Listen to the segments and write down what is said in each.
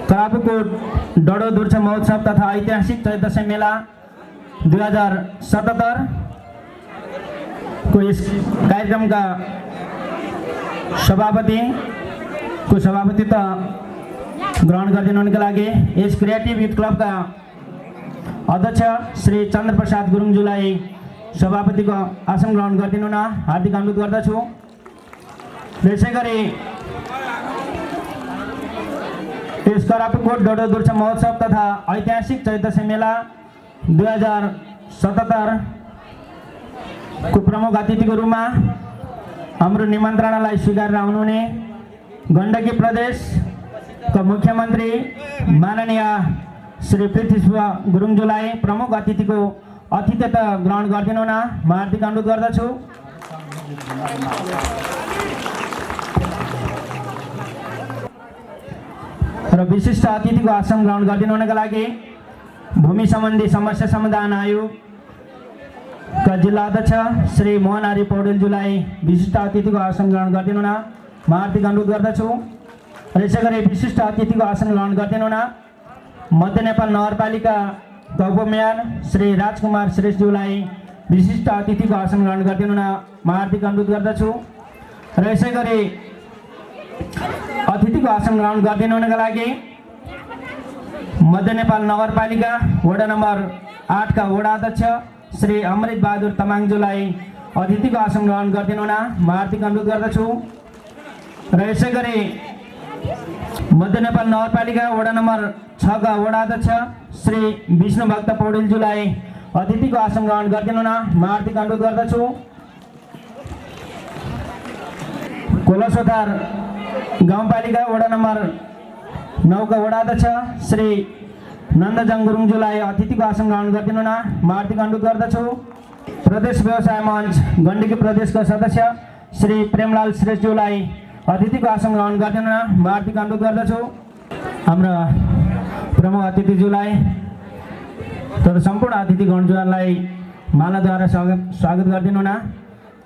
करापुकोट डडो दुर्छ महोत्सव तथा ऐतिहासिक चैतदशैं मेला 2077 को इस कार्यक्रम का सभापतित्व ग्रहण गरिदिनुको लागि यस क्रिएटिभ युथ क्लबका अध्यक्ष श्री चन्द्र प्रसाद गुरुङज्यूलाई सभापतिको आसन ग्रहण गरिदिनु न हार्दिक अनुरोध गर्दछु। त्यसै गरी यस करापुकोट डडो दुर्छ महोत्सव तथा ऐतिहासिक चैतदशैं मेला 2077 को प्रमुख अतिथिको रूपमा हाम्रो निमन्त्रणालाई स्वीकारेर आउनुहुने गण्डकी प्रदेशका मुख्यमन्त्री माननीय श्री पृथ्वी गुरुङज्यूलाई प्रमुख अतिथिको अतिथ्यता ग्रहण गरिदिनु न म हार्दिक अनुरोध गर्दछु। र विशिष्ट अतिथिको आसन ग्रहण गरिदिनुका लागि भूमि सम्बन्धी समस्या समाधान आयोगका जिल्ला अध्यक्ष श्री मोहन आर्य पौडेलज्यूलाई विशिष्ट अतिथिको आसन ग्रहण गरिदिनु न म हार्दिक अनुरोध गर्दछु। र यसै गरी विशिष्ट अतिथिको आसन ग्रहण गरिदिनु न मध्य नेपाल नगरपालिकाका उपमेयर श्री राजकुमार श्रेष्ठज्यूलाई विशिष्ट अतिथिको आसन ग्रहण गरिदिनु न म हार्दिक अनुरोध गर्दछु। र यसै गरी अतिथिको आसन ग्रहण गरिदिनुका लागि मध्य नेपाल नगरपालिका वडा नम्बर 8 का वडा अध्यक्ष श्री अमृत बहादुर तामाङज्यूलाई अतिथिको आसन ग्रहण गरिदिनु न म हार्दिक अनुरोध गर्दछु। र यसै गरी मध्य नेपाल नगरपालिका वडा नम्बर 6 का वडा अध्यक्ष श्री विष्णु भक्त पौडेलज्यूलाई अतिथिको आसन ग्रहण गरिदिनु न म हार्दिक अनुरोध गर्दछु। कोलासोथार गाउँपालिका वडा नम्बर 9 का वडा अध्यक्ष श्री नन्दजङ गुरुङज्यूलाई अतिथिको आसन ग्रहण गरिदिनु न म हार्दिक अनुरोध गर्दछु। प्रदेश व्यवसाय मञ्च गण्डकी प्रदेशका सदस्य श्री प्रेमलाल श्रेष्ठज्यूलाई अतिथिको आसन ग्रहण गरिदिनु न म हार्दिक अनुरोध गर्दछु। हाम्रा प्रमुख अतिथिज्यूलाई तथा सम्पूर्ण अतिथिगणज्यूलाई मालाद्वारा स्वागत गरिदिनु न।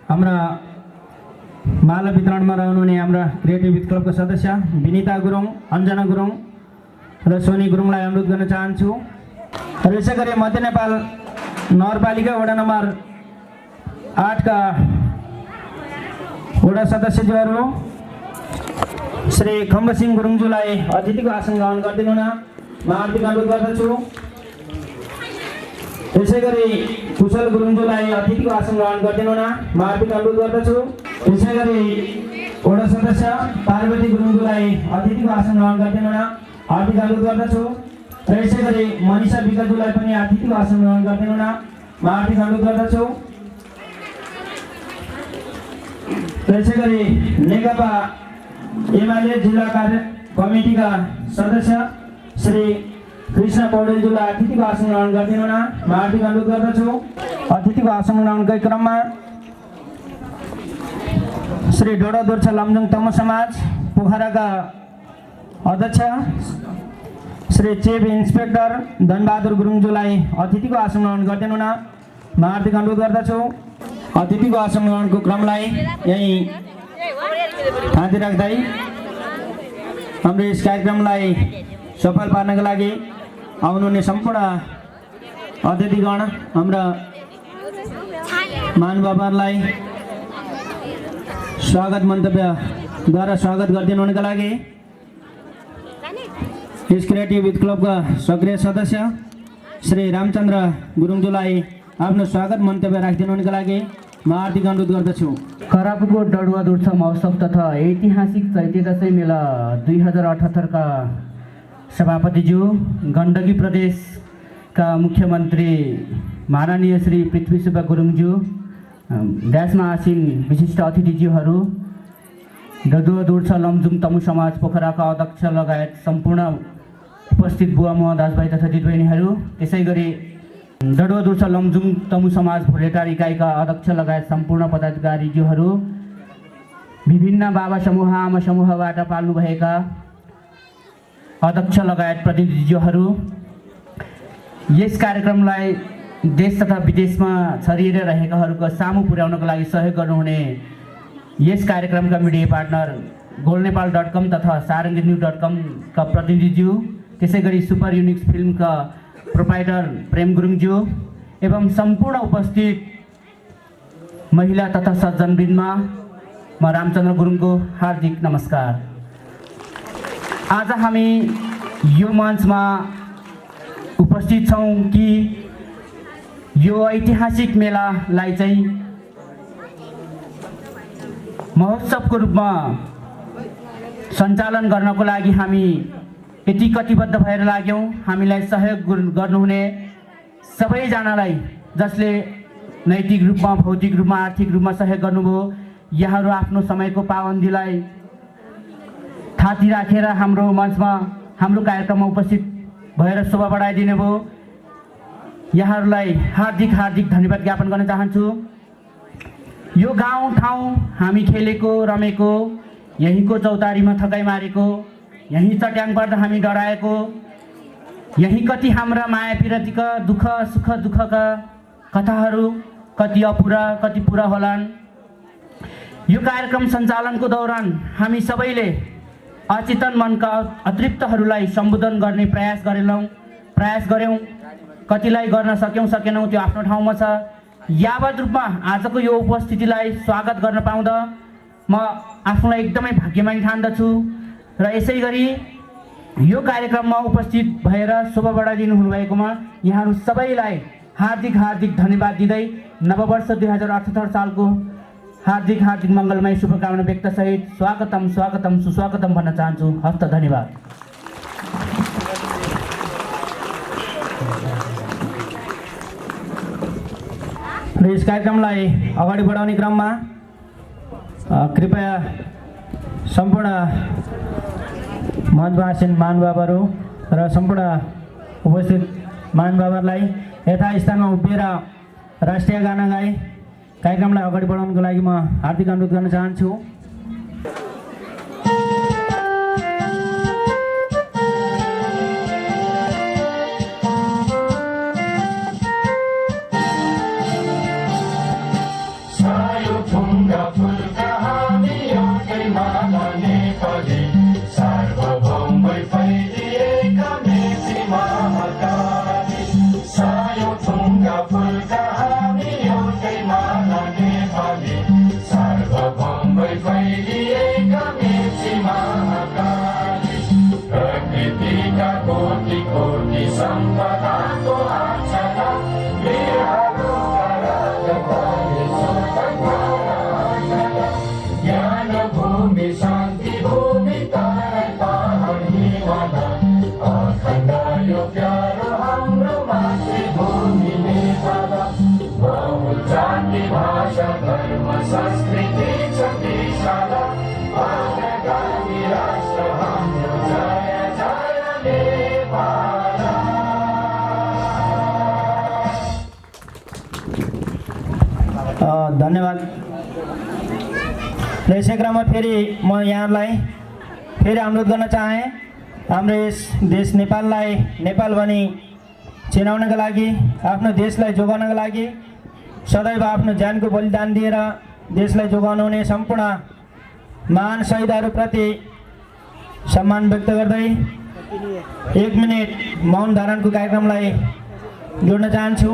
हाम्रा माला वितरणमा रहनुहुने हाम्रा क्रिएटिभ युथ क्लबका सदस्य विनिता गुरुङ, अञ्जना गुरुङ र सोनी गुरुङलाई अनुरोध गर्न चाहन्छु। र यसै गरी मध्य नेपाल नगरपालिका वडा नम्बर 8 का वडा सदस्यज्यूहरू श्री खम्बसिंह गुरुङज्यूलाई अतिथिको आसन ग्रहण गरिदिनु न म हार्दिक अनुरोध गर्दछु। यसै गरी कुशल गुरुङज्यूलाई अतिथिको आसन ग्रहण गरिदिनु न म हार्दिक अनुरोध गर्दछु। यसै गरी वडा सदस्य पार्वती गुरुङज्यूलाई अतिथिको आसन ग्रहण गरिदिनु न हार्दिक अनुरोध गर्दछु। र यसै गरी मनिषा विकज्यूलाई पनि अतिथिको आसन ग्रहण गरिदिनु न म हार्दिक अनुरोध गर्दछु। र यसै गरी नेकपा एमाले जिल्ला कार्य कमिटीका सदस्य श्री कृष्ण पौडेलज्यूलाई अतिथिको आसन ग्रहण गरिदिनु न म हार्दिक अनुरोध गर्दछु। अतिथिको आसन ग्रहणकै क्रममा श्री डडो दुर्छ लमजुङ तमु समाज पोखराका अध्यक्ष श्री चीफ इन्सपेक्टर धनबहादुर गुरुङज्यूलाई अतिथिको आसन ग्रहण गरिदिनु न म हार्दिक अनुरोध गर्दछु। अतिथिको आसन ग्रहणको क्रमलाई यही थाँती राख्दै हाम्रो यस कार्यक्रमलाई सफल पार्नका लागि आउनुहुने सम्पूर्ण अतिथिगण हाम्रा महानुभावहरूलाई स्वागत मन्तव्यद्वारा स्वागत गरिदिनुका लागि यस क्रिएटिभ युथ क्लबका सक्रिय सदस्य श्री रामचन्द्र गुरुङज्यूलाई आफ्नो स्वागत मन्तव्य राखिदिनुका लागि म हार्दिक अनुरोध गर्दछु। करापुकोट डडुवा दुर्छ महोत्सव तथा ऐतिहासिक चैतदशैं मेला 2078 का सभापतिज्यू गण्डकी प्रदेशका मुख्यमन्त्री माननीय श्री पृथ्वी गुरुङज्यू, ड्यासमा आसीन विशिष्ट अतिथिज्यूहरू, डडुवा दुर्छ लमजुङ तमु समाज पोखराका अध्यक्ष लगायत सम्पूर्ण उपस्थित बुवा म दाजुभाइ तथा दिदीबहिनीहरू, त्यसै गरी डडुवा दुर्छ लमजुङ तमु समाज भोलेटार इकाइका अध्यक्ष लगायत सम्पूर्ण पदाधिकारीज्यूहरू, विभिन्न बाबा समूह आमा समूहबाट पाल्नुभएका अध्यक्ष लगायत प्रतिनिधिज्यूहरू, यस कार्यक्रमलाई देश तथा विदेशमा छरिएर रहेकाहरूको सामु पुर्याउनको लागि सहयोग गर्नुहुने यस कार्यक्रमका मिडिया पार्टनर golnepal.com तथा saranginews.com का प्रतिनिधिज्यू, त्यसै गरी सुपर युनिक्स फिल्मका प्रोप्राइटर प्रेम गुरुङज्यू एवं सम्पूर्ण उपस्थित महिला तथा सज्जनवृन्दमा म रामचन्द्र गुरुङको हार्दिक नमस्कार। आज हामी यो मञ्चमा उपस्थित छौँ कि यो ऐतिहासिक मेलालाई चाहिँ महोत्सवको रूपमा सञ्चालन गर्नको लागि हामी यति कटिबद्ध भएर लाग्यौँ। हामीलाई सहयोग गर्नुहुने सबैजनालाई, जसले नैतिक रूपमा, भौतिक रूपमा, आर्थिक रूपमा सहयोग गर्नुभयो, यहाँहरू आफ्नो समयको पाबन्दीलाई थाती राखेर हाम्रो मञ्चमा, हाम्रो कार्यक्रममा उपस्थित भएर शोभा बढाइदिनु भयो। यहाँहरूलाई हार्दिक हार्दिक धन्यवाद ज्ञापन गर्न चाहन्छु। यो गाउँ ठाउँ हामी खेलेको, रमेको, यहीँको चौतारीमा थकाइ मारेको, यहीँ चट्याङ पर्दा हामी डराएको, यहीँ कति हाम्रा माया पिरतीका दुःख सुख दुःखका कथाहरू कति अपुरा कति पुरा होलान्। यो कार्यक्रम सञ्चालनको दौरान हामी सबैले अचेतन मनका अतृप्तहरूलाई सम्बोधन गर्ने प्रयास गऱ्यौँ। कतिलाई गर्न सकेनौँ त्यो आफ्नो ठाउँमा छ। यावत रूपमा आजको यो उपस्थितिलाई स्वागत गर्न पाउँदा म आफूलाई एकदमै भाग्यमानी ठान्दछु र यसै गरी यो कार्यक्रममा उपस्थित भएर शोभा बढाइदिनु हुनुभएकोमा यहाँहरू सबैलाई हार्दिक हार्दिक धन्यवाद दिँदै नववर्ष 2078 सालको हार्दिक हार्दिक मङ्गलमय शुभकामना व्यक्त सहित स्वागतम स्वागतम सुस्वागतम भन्न चाहन्छु। हस्त धन्यवाद। र यस कार्यक्रमलाई अगाडि बढाउने क्रममा कृपया सम्पूर्ण मञ्चवासीन महानुभावहरू र सम्पूर्ण उपस्थित महानुभावहरूलाई यथास्थानमा उभिएर राष्ट्रिय गाना गाई कार्यक्रमलाई अगाडि बढाउनको लागि म हार्दिक अनुरोध गर्न चाहन्छु। धन्यवाद। र यसै क्रममा फेरि म यहाँलाई फेरि अनुरोध गर्न चाहेँ, हाम्रो यस देश नेपाललाई नेपाल भनी चिनाउनका लागि, आफ्नो देशलाई जोगाउनका लागि सदैव आफ्नो ज्यानको बलिदान दिएर देशलाई जोगाउनु हुने सम्पूर्ण महान शहीदहरूप्रति सम्मान व्यक्त गर्दै 1 मिनेट मौन धारणको कार्यक्रमलाई जोड्न चाहन्छु।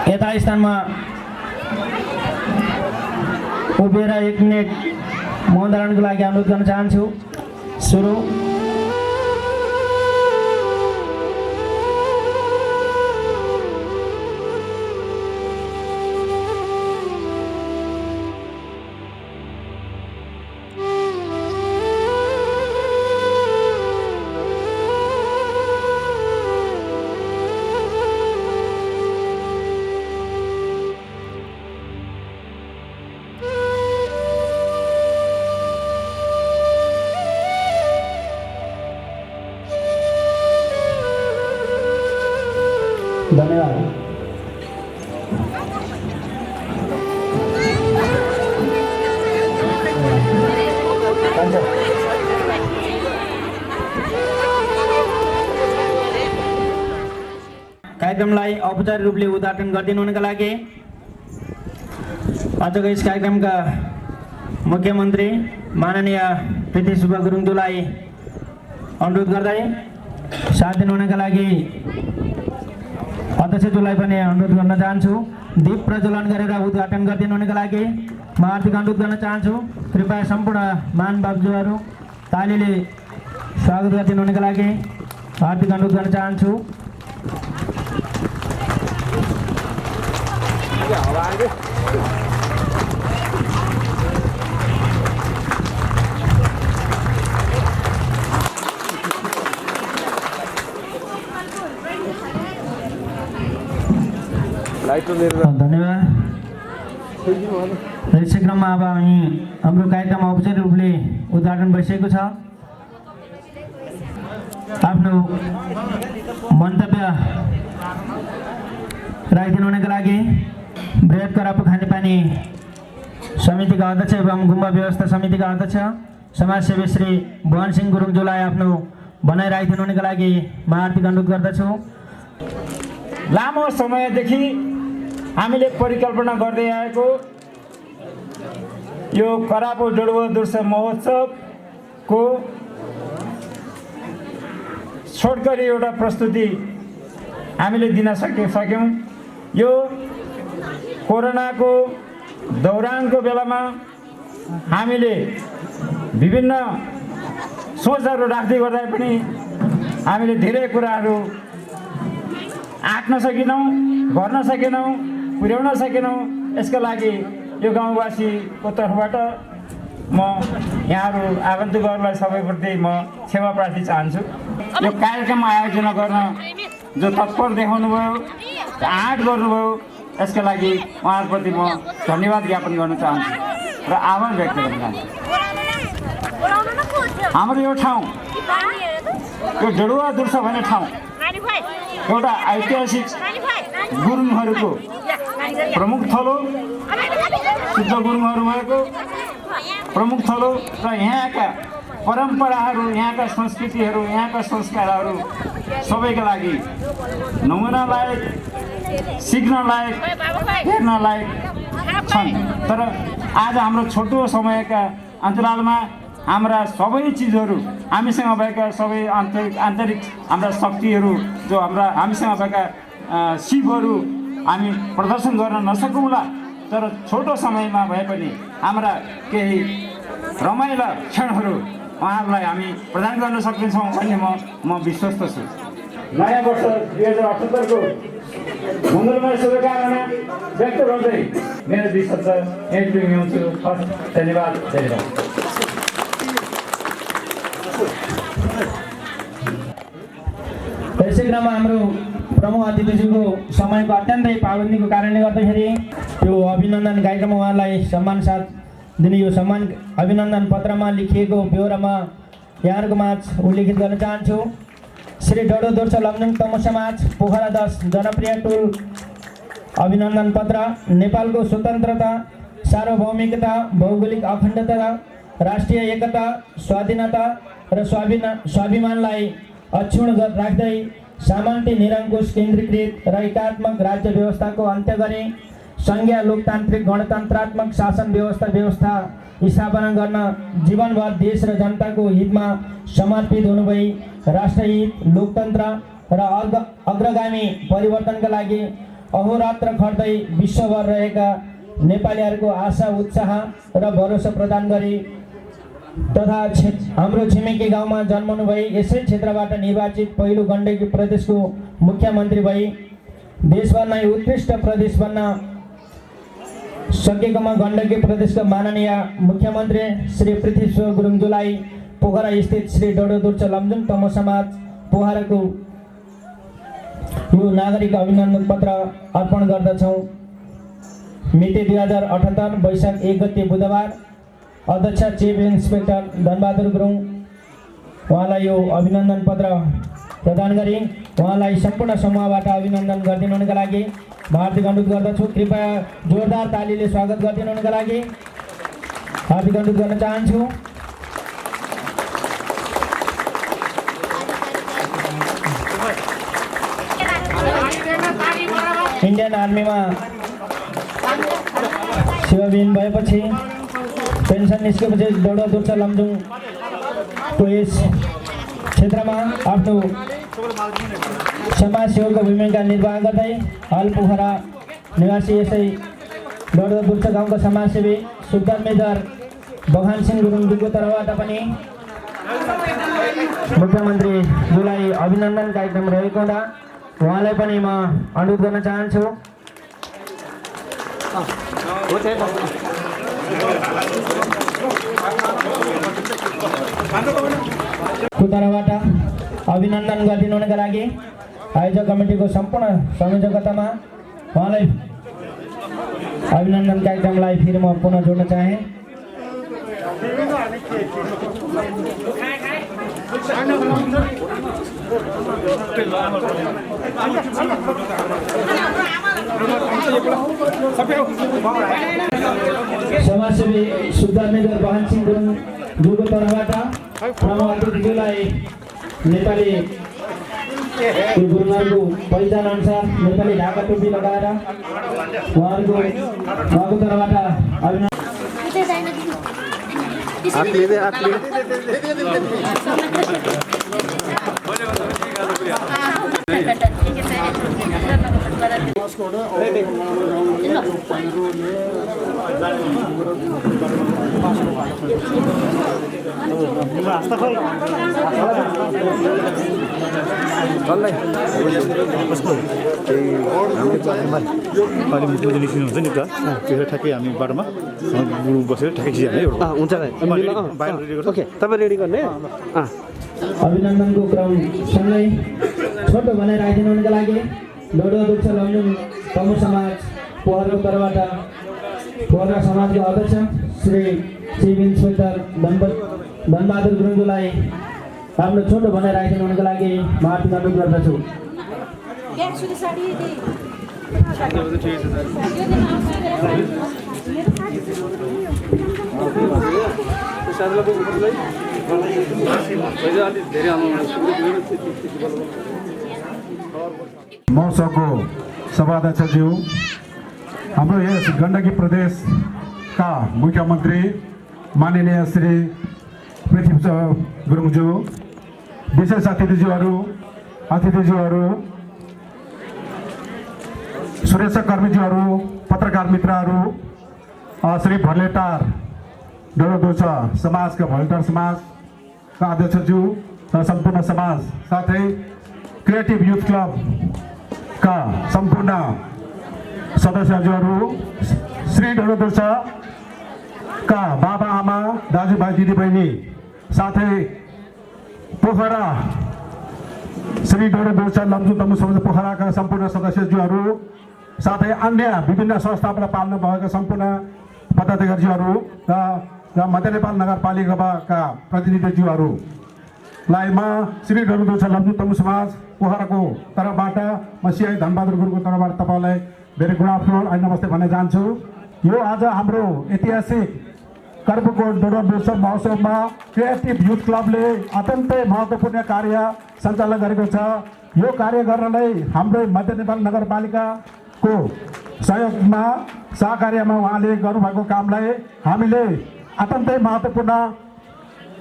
यथास्थानमा उभिएर 1 मिनेट मौन धारणको लागि अनुरोध गर्न चाहन्छु। सुरु। धन्यवाद। कार्यक्रमलाई औपचारिक रूपले उद्घाटन गरिदिनुका लागि आजको यस कार्यक्रमका मुख्यमन्त्री माननीय पृथ्वी गुरुङज्यूलाई अनुरोध गर्दै साथ दिनुहुनका लागि अध्यक्षज्यूलाई पनि अनुरोध गर्न चाहन्छु। दीप प्रज्वलन गरेर उद्घाटन गरिदिनुहुनका लागि म हार्दिक अनुरोध गर्न चाहन्छु। कृपया सम्पूर्ण महानुभावज्यूहरू तालीले स्वागत गरिदिनुहुनका लागि हार्दिक अनुरोध गर्न चाहन्छु। धन्यवाद। यसै क्रममा अब हाम्रो कार्यक्रम औपचारिक रूपले उद्घाटन भइसकेको छ। आफ्नो मन्तव्य राखिदिनुहुनका लागि बृहत करापु खानेपानी समितिका अध्यक्ष एवं गुम्बा व्यवस्था समितिका अध्यक्ष समाजसेवी श्री भुवन सिंह गुरुङज्यूलाई आफ्नो भनाइ राखिदिनुहुनका लागि म हार्दिक अनुरोध गर्दछु। लामो समयदेखि हामीले परिकल्पना गर्दै आएको यो करापु डडुवा दुर्सा महोत्सवको छोटकरी एउटा प्रस्तुति हामीले दिन सक्यौँ। यो कोरोनाको दौरानको बेलामा हामीले विभिन्न सोचहरू राख्दै गर्दा पनि हामीले धेरै कुराहरू आँट्न सकेनौँ, गर्न सकेनौँ, पुर्याउन सकेनौँ। यसका लागि यो गाउँवासीको तर्फबाट म यहाँहरू आगन्तुकहरूलाई सबैप्रति म क्षमा प्रार्थी चाहन्छु। यो कार्यक्रम आयोजना गर्न जो तत्पर देखाउनु भयो, आँट गर्नुभयो, यसका लागि उहाँहरूप्रति म धन्यवाद ज्ञापन गर्न चाहन्छु र आभार व्यक्त गर्न चाहन्छु। हाम्रो यो ठाउँ, यो डडुवा दुर्सा भन्ने ठाउँ एउटा ऐतिहासिक गुरुङहरूको प्रमुख थलो, शुद्ध गुरुङहरू भएको प्रमुख थलो र यहाँका परम्पराहरू, यहाँका संस्कृतिहरू, यहाँका संस्कारहरू सबैका लागि नमुना लायक, सिक्न लायक, हेर्न लायक छन्। तर आज हाम्रो छोटो समयका अन्तरालमा हाम्रा सबै चिजहरू, हामीसँग भएका सबै आन्तरिक हाम्रा शक्तिहरू, जो हामीसँग भएका सिपहरू हामी प्रदर्शन गर्न नसकौँला, तर छोटो समयमा भए पनि हाम्रा केही रमाइला क्षणहरू उहाँहरूलाई हामी प्रदान गर्न सक्नेछौँ भन्ने म विश्वस्त छु। नयाँ वर्ष 2078 को मङ्गलमय शुभकामना व्यक्त गर्दै मेरो 2 शब्द यहीँ टुङ्ग्याउँछु। धन्यवाद। यसै क्रममा हाम्रो प्रमुख अतिथिज्यूको समयको अत्यन्तै पाबन्दीको कारणले गर्दाखेरि यो अभिनन्दन कार्यक्रम उहाँलाई सम्मान साथ दिने यो सम्मान अभिनन्दन पत्रमा लेखिएको ब्यौरामा यहाँहरूको माझ उल्लेखित गर्न चाहन्छु। श्री डडुवा दुर्सा लमजुङ तमु समाज पोखरा 10 जनप्रिय टोल अभिनन्दन पत्र नेपालको स्वतन्त्रता, सार्वभौमिकता, भौगोलिक अखण्डता, राष्ट्रिय एकता, स्वाधीनता र स्वाभिमानलाई अक्षुण्ण राख्दै सामन्ती निरङ्कुश केन्द्रीकृत र एकात्मक राज्य व्यवस्थाको अन्त्य गरी संघीय लोकतान्त्रिक गणतन्त्रात्मक शासन व्यवस्था स्थापना गर्न जीवनभर देश र जनताको हितमा समर्पित हुनुभई राष्ट्रहित, लोकतन्त्र र अग्रगामी परिवर्तनका लागि अहोरात्र खट्दै विश्वभर रहेका नेपालीहरूको आशा, उत्साह र भरोसा प्रदान गरी तथा हाम्रो छिमेकी गाउँमा जन्मनु भई यसै क्षेत्रबाट निर्वाचित पहिलो गण्डकी प्रदेशको मुख्यमन्त्री भई देशभर नै उत्कृष्ट प्रदेश बन्न सकेकोमा गण्डकी प्रदेशका माननीय मुख्यमन्त्री श्री पृथ्वी गुरुङज्यूलाई पोखरा स्थित श्री डडुवा दुर्सा लमजुङ तमु समाज पोखराको यो नागरिक अभिनन्दन पत्र अर्पण गर्दछौँ। मिति 2078 वैशाख 1 गते बुधबार अध्यक्ष चिफ इन्सपेक्टर धनबहादुर गुरुङ उहाँलाई यो अभिनन्दन पत्र प्रदान गरी उहाँलाई सम्पूर्ण समूहबाट अभिनन्दन गरिदिनुहुनका लागि हार्दिक अनुरोध गर्दछु। कृपया जोरदार तालीले स्वागत गरिदिनुहुनका लागि हार्दिक अनुरोध गर्न चाहन्छु। इन्डियन आर्मीमा सेवाविहीन भएपछि पेन्सन निस्केपछि डोडो दुर्चा लमजुङको यस क्षेत्रमा आफ्नो समाजसेवाको भूमिका निर्वाह गर्दै हाल पोखरा निवासी यसै डोडो दुर्चा गाउँको समाजसेवी सुल्तान मेजर बघान सिंह गुरुङजीको तर्फबाट पनि मुख्यमन्त्रीज्यूलाई अभिनन्दन कार्यक्रम रहेको हुँदा उहाँलाई पनि म अनुरोध गर्न चाहन्छु। तर्फबाट अभिनन्दन गरिदिनुका लागि आयोजक कमिटीको सम्पूर्ण संयोजकतामा उहाँलाई अभिनन्दन कार्यक्रमलाई फेरि म पुनः जोड्न चाहे। समाजसेवी सुल्तान मेजर बहान सिंह गुरुङज्यूको तर्फबाट अतिथिज्यूलाई नेपाली गुरुङहरूको पहिचान अनुसार नेपाली ढाका टोपी लगाएर उहाँको तर्फबाट निस्किनुहुन्छ नि त त्यो ठ्याक्कै हामी बाटोमा बसेर ठ्याक्कै छिहाल्ने हुन्छ ओके तपाईँ रेडी गर्ने अभिनन्दनको क्रम सँगै छोटो भनेर राखिदिनुका लागि डोडो दुर्चा लमजुङ तमु समाज पोखराको तर्फबाट पोखरा समाजको अध्यक्ष श्री चिफ इन्सपेक्टर धनबहादुर गुरुङज्यूलाई आफ्नो छोटो भनेर राखिदिनुका लागि म हार्दिक अनुरोध गर्दछु। महोत्सवको सभाध्यक्षज्यू, हाम्रो यस गण्डकी प्रदेशका मुख्यमन्त्री माननीय श्री पृथ्वी गुरुङज्यू, विशेष अतिथिज्यूहरू, सुरक्षा कर्मीज्यूहरू, पत्रकार मित्रहरू, श्री भलेटार डोडो दुर्चा समाजका भलेटार समाजका अध्यक्षज्यू र सम्पूर्ण समाज, साथै क्रिएटिभ युथ क्लबका सम्पूर्ण सदस्यज्यूहरू, श्री डोडो दुर्चाका बाबा आमा, दाजुभाइ दिदीबहिनी, साथै पोखरा श्री डोडो दुर्चा लमजुङ तमु समाज पोखराका सम्पूर्ण सदस्यज्यूहरू, साथै अन्य विभिन्न संस्थाबाट पाल्नु भएका सम्पूर्ण पदाधिकारीज्यूहरू र मध्य नेपाल नगरपालिकाका प्रतिनिधिज्यूहरूलाई म श्री डोडो दुर्चा लमजुङ तमु समाज पोखराको तर्फबाट म सिआई धनबहादुर गुरुङको तर्फबाट तपाईँलाई भेरी गुड आफ्टरनुन अनि नमस्ते भन्न चाहन्छु। यो आज हाम्रो ऐतिहासिक कर्पुकोट डोडो दुर्चा महोत्सवमा क्रिएटिभ युथ क्लबले अत्यन्तै महत्त्वपूर्ण कार्य सञ्चालन गरेको छ। यो कार्य गर्नलाई हाम्रो मध्य नेपाल नगरपालिकाको सहयोगमा सहकार्यमा उहाँले गर्नुभएको कामलाई हामीले अत्यन्तै महत्त्वपूर्ण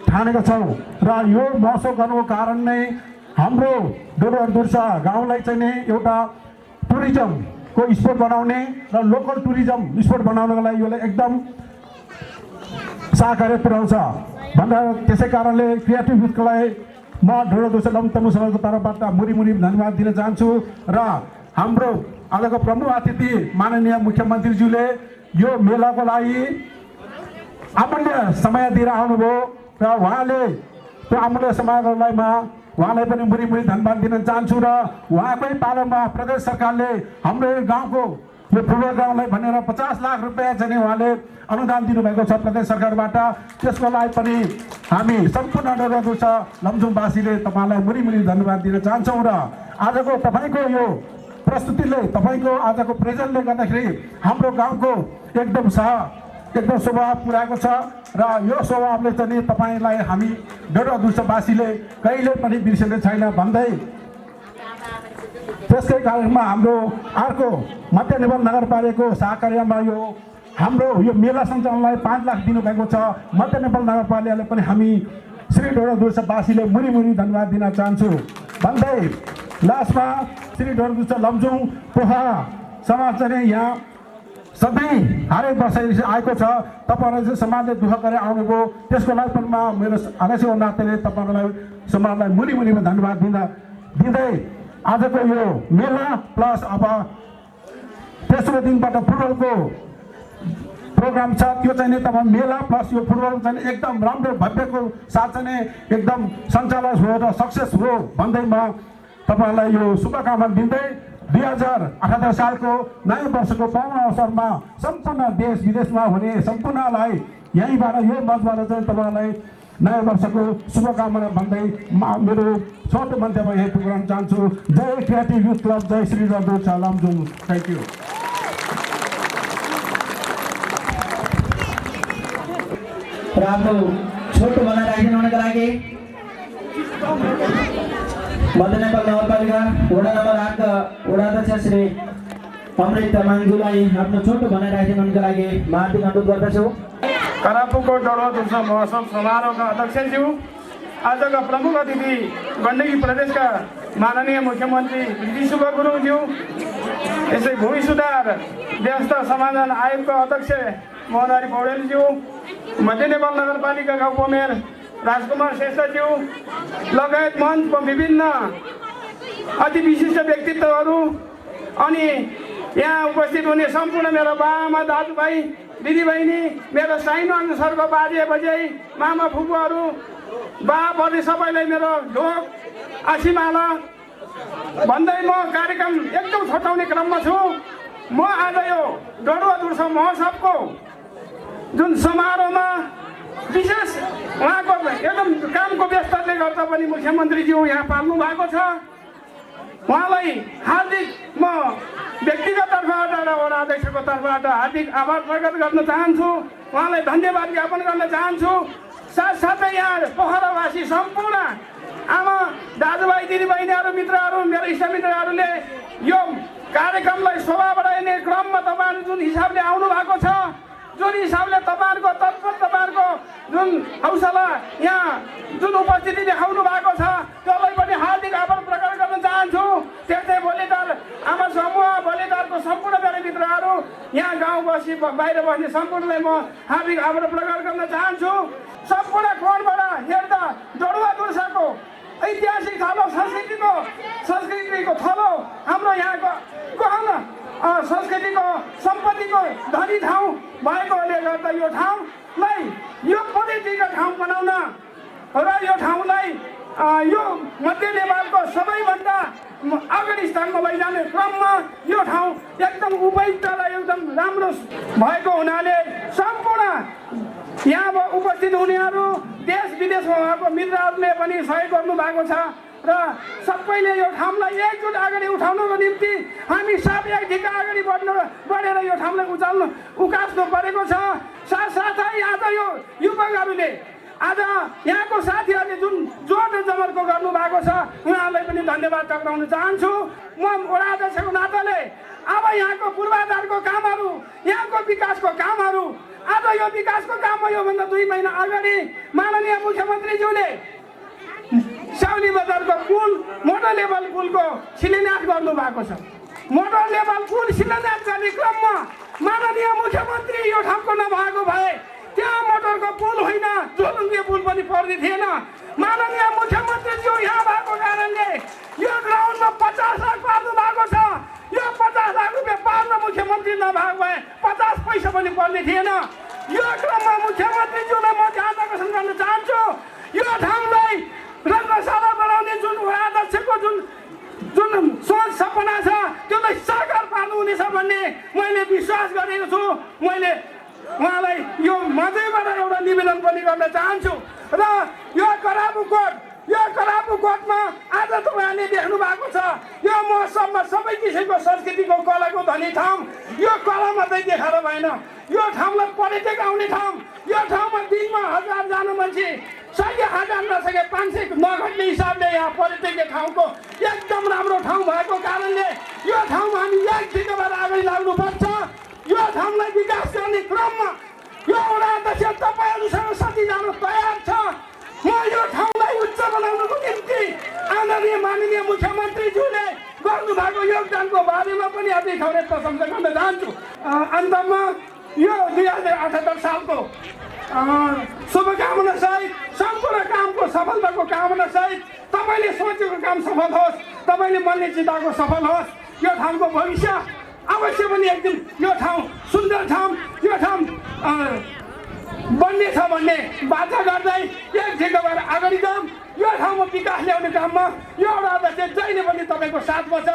ठानेका छौँ र यो महोत्सव गर्नुको कारण नै हाम्रो डोडो दुर्चा गाउँलाई चाहिँ नै एउटा टुरिज्मको स्पोट बनाउने र लोकल टुरिज्म स्पोट बनाउनको लागि यसले एकदम सहकार्य पुर्याउँछ भनेर त्यसै कारणले क्रिएटिभ युथलाई म डोडो दुर्चा लमजुङ तमु समाजको तर्फबाट मुरी धन्यवाद दिन चाहन्छु। र हाम्रो आजको प्रमुख अतिथि माननीय मुख्यमन्त्रीज्यूले यो मेलाको लागि अमूल्य समय दिएर आउनुभयो र उहाँले त्यो अमूल्य समयलाई उहाँलाई पनि मुरी धन्यवाद दिन चाहन्छु। र उहाँकै पालोमा प्रदेश सरकारले हाम्रो यो गाउँको यो ठुलो गाउँलाई भनेर 50 लाख रुपियाँ चाहिँ उहाँले अनुदान दिनुभएको छ प्रदेश सरकारबाट। त्यसको लागि पनि हामी सम्पूर्ण डोडो दुर्चा लमजुङवासीले तपाईँलाई मुरी धन्यवाद दिन चाहन्छौँ। र आजको तपाईँको यो प्रस्तुतिले, तपाईँको आजको प्रेजेन्टले गर्दाखेरि हाम्रो गाउँको एकदम शोभा पुर्याएको छ र यो स्वभावले चाहिँ तपाईँलाई हामी डोडो दुर्चावासीले कहिले पनि बिर्सेको छैन भन्दै त्यसकै कारणमा हाम्रो अर्को मध्य नेपाल नगरपालिकाको सहकार्यमा यो हाम्रो यो मेला सञ्चालनलाई 5 लाख दिनुभएको छ। मध्य नेपाल नगरपालिकाले पनि हामी श्री डोडोदुर्सावासीले मुरी मुरी धन्यवाद दिन चाहन्छु भन्दै लास्टमा श्री डोडोदुर्सा लमजुङ पोखरा समाज चाहिँ यहाँ सधैँ हरेक वर्ष आएको छ। तपाईँहरूले चाहिँ समाजले दुःख गरेर आउनुभयो, त्यसको लागि पनि म मेरो अध्यक्षको नाताले तपाईँहरूलाई समाजलाई मुरी मुरीमा धन्यवाद दिँदै आजको यो मेला प्लस अब तेस्रो दिनबाट फुटबलको प्रोग्राम छ, त्यो चाहिँ नि तपाईँ मेला प्लस यो फुटबल चाहिँ एकदम राम्रो भव्यको साथ चाहिँ एकदम सञ्चालन हो र सक्सेस हो भन्दै म तपाईँहरूलाई यो शुभकामना दिँदै 2078 सालको नयाँ वर्षको पावन अवसरमा सम्पूर्ण देश विदेशमा हुने सम्पूर्णलाई यहीँबाट यो मञ्चबाट चाहिँ तपाईँहरूलाई नयाँ वर्षको शुभकामना भन्दै मेरो छोटो मन्तव्य यही पुर्याउन चाहन्छु। जय क्रिएटिभ युथ क्लब, जय श्री डोडोदुर्सा लमजुङ। Thank you. र आफ्नो छोटो भनाइ राखिदिनु हुनको लागि मध्य नेपाल नगरपालिका वडा नम्बर 8 का वडाध्यक्ष श्री अमृत तामाङज्यूलाई आफ्नो छोटो भनाइ राखिदिनु हुनको लागि म हार्दिक अनुरोध गर्दछु। करापुको डोडोदुर्सा महोत्सव समारोहका अध्यक्षज्यू, आजका प्रमुख अतिथि गण्डकी प्रदेशका माननीय मुख्यमन्त्री विधि शुभ गुरुङज्यू, यसै भूमि सुधार व्यवस्था समाधान आयोगका अध्यक्ष मोहनहरी पौडेलज्यू, मध्य नेपाल नगरपालिकाका उपमेयर राजकुमार श्रेष्ठज्यू लगायत मञ्चको विभिन्न अति विशिष्ट व्यक्तित्वहरू अनि यहाँ उपस्थित हुने सम्पूर्ण मेरो बाआमा दाजुभाइ दिदीबहिनी, मेरो साइनो अनुसारको बाजे बजै मामा फुपूहरू बाप्रति सबैलाई मेरो ढोक आशीमाला भन्दै म कार्यक्रम एकदम छटाउने क्रममा छु। म आज यो डोडोदुर्सा महोत्सवको जुन समारोहमा विशेष उहाँको एकदम कामको व्यस्तताले गर्दा पनि मुख्यमन्त्रीज्यू यहाँ पाल्नु भएको छ। उहाँलाई हार्दिक म व्यक्तिगत तर्फबाट र वडा अध्यक्षको तर्फबाट हार्दिक आभार प्रकट गर्न चाहन्छु, उहाँलाई धन्यवाद ज्ञापन गर्न चाहन्छु। साथसाथै यहाँ पोखरावासी सम्पूर्ण आमा दाजुभाइ दिदीबहिनीहरू मित्रहरू मेरो इष्टमित्रहरूले यो कार्यक्रमलाई शोभा बढाइने क्रममा तपाईँहरू जुन हिसाबले आउनु भएको छ, जुन हिसाबले तपाईँहरूको तत्पर तपाईँहरूको जुन हौसला यहाँ जुन उपस्थिति देखाउनु भएको छ त्यसलाई पनि हार्दिक आभार प्रकट गर्न चाहन्छु। त्यस्तै भोलिटार आमा समूह भोलिटारको सम्पूर्ण मेरो मित्रहरू यहाँ गाउँ बसी बाहिर बस्ने सम्पूर्णलाई म हार्दिक आभार प्रकट गर्न चाहन्छु। सम्पूर्ण कोणबाट हेर्दा डोडोदुर्साको ऐतिहासिक थलो संस्कृतिको थलो हाम्रो यहाँको गहन संस्कृतिको सम्पत्तिको धनी ठाउँ भएकोले गर्दा यो ठाउँलाई यो पर्यटकीय ठाउँ बनाउन र यो ठाउँलाई यो मध्य नेपालको सबैभन्दा अगाडि स्थानमा लैजाने क्रममा यो ठाउँ एकदम उपयुक्त र एकदम राम्रो भएको हुनाले सम्पूर्ण यहाँ उपस्थित हुनेहरू देश विदेशमा भएको मित्रहरूले पनि सहयोग गर्नु भएको छ र सबैले यो ठाउँलाई एकजुट अगाडि उठाउनको निम्ति हामी सबै एक ढिका अगाडि बढेर यो ठाउँलाई उकास्नु परेको छ। साथसाथै आज यो युवकहरूले आज यहाँको साथीहरूले जुन जोड जमर्को गर्नुभएको छ उहाँहरूलाई पनि धन्यवाद टक्राउन चाहन्छु। म वडा अध्यक्षको नाताले अब यहाँको पूर्वाधारको कामहरू, यहाँको विकासको कामहरू, आज यो विकासको काम योभन्दा 2 महिना अगाडि माननीय मुख्यमन्त्रीज्यूले साउली बजारको पुल मोटर लेभल पुलको शिलान्यास गर्नुभएको छ। मोटर लेभल पुल शिलान्यास गर्ने क्रममा माननीय मुख्यमन्त्री यो ठाउँको नभएको भए त्यहाँ मोटरको पुल होइन झोलुङ्गे पुल पनि पर्ने थिएन। माननीय मुख्यमन्त्रीज्यू यहाँ भएको कारणले यो ग्राउन्डमा 50 लाख पार्नु भएको छ। यो 50 लाख रुपियाँ पार्न मुख्यमन्त्री नभएको भए 50 पैसा पनि पर्ने थिएन। यो क्रममा मुख्यमन्त्रीज्यूलाई म ध्यान आकर्षण गर्न चाहन्छु। यो ठाउँलाई रत्नशाला बनाउने जुन अध्यक्षको जुन सोच सपना छ त्यसलाई साकार पार्नुहुनेछ भन्ने मैले विश्वास गरेको छु। मैले उहाँलाई यो मध्यबाट एउटा निवेदन पनि गर्न चाहन्छु र यो करापुकोटमा आज तपाईँहरूले देख्नु भएको छ यो महोत्सवमा सबै किसिमको संस्कृतिको कलाको धनी ठाउँ। यो कला मात्रै देखाएर भएन, यो ठाउँलाई पर्यटक आउने ठाउँ। यो ठाउँमा दिनमा 1000 जानु मान्छे, सके 1000 नसके 500 नघट्ने हिसाबले यहाँ पर्यटकीय ठाउँको एकदम राम्रो ठाउँ भएको कारणले यो ठाउँमा हामी एक ठिकाबाट अगाडि लाग्नुपर्छ। यो ठाउँलाई विकास गर्ने क्रममा यो वडा अध्यक्ष तपाईँहरूसँग साथी जान तयार छ। म यो ठाउँलाई उच्च बनाउनको निम्ति आदरणीय माननीय मुख्यमन्त्रीज्यूले गर्नुभएको योगदानको बारेमा पनि अझै थोरै प्रशंसा गर्न चाहन्छु। अन्तमा यो 2078 सालको शुभकामना सहित सम्पूर्ण कामको सफलताको कामना सहित तपाईँले सोचेको काम सफल होस्, तपाईँले मनले चिताएको सफल होस्। यो ठाउँको भविष्य अवश्य पनि एक दिन यो ठाउँ सुन्दर ठाउँ, यो ठाउँ बन्ने छ भन्ने बाचा गर्दै एक ठिका भएर अगाडि जाऊँ। यो ठाउँमा विकास ल्याउने काममा यो वडा अध्यक्ष जहिले पनि तपाईँको साथमा छ,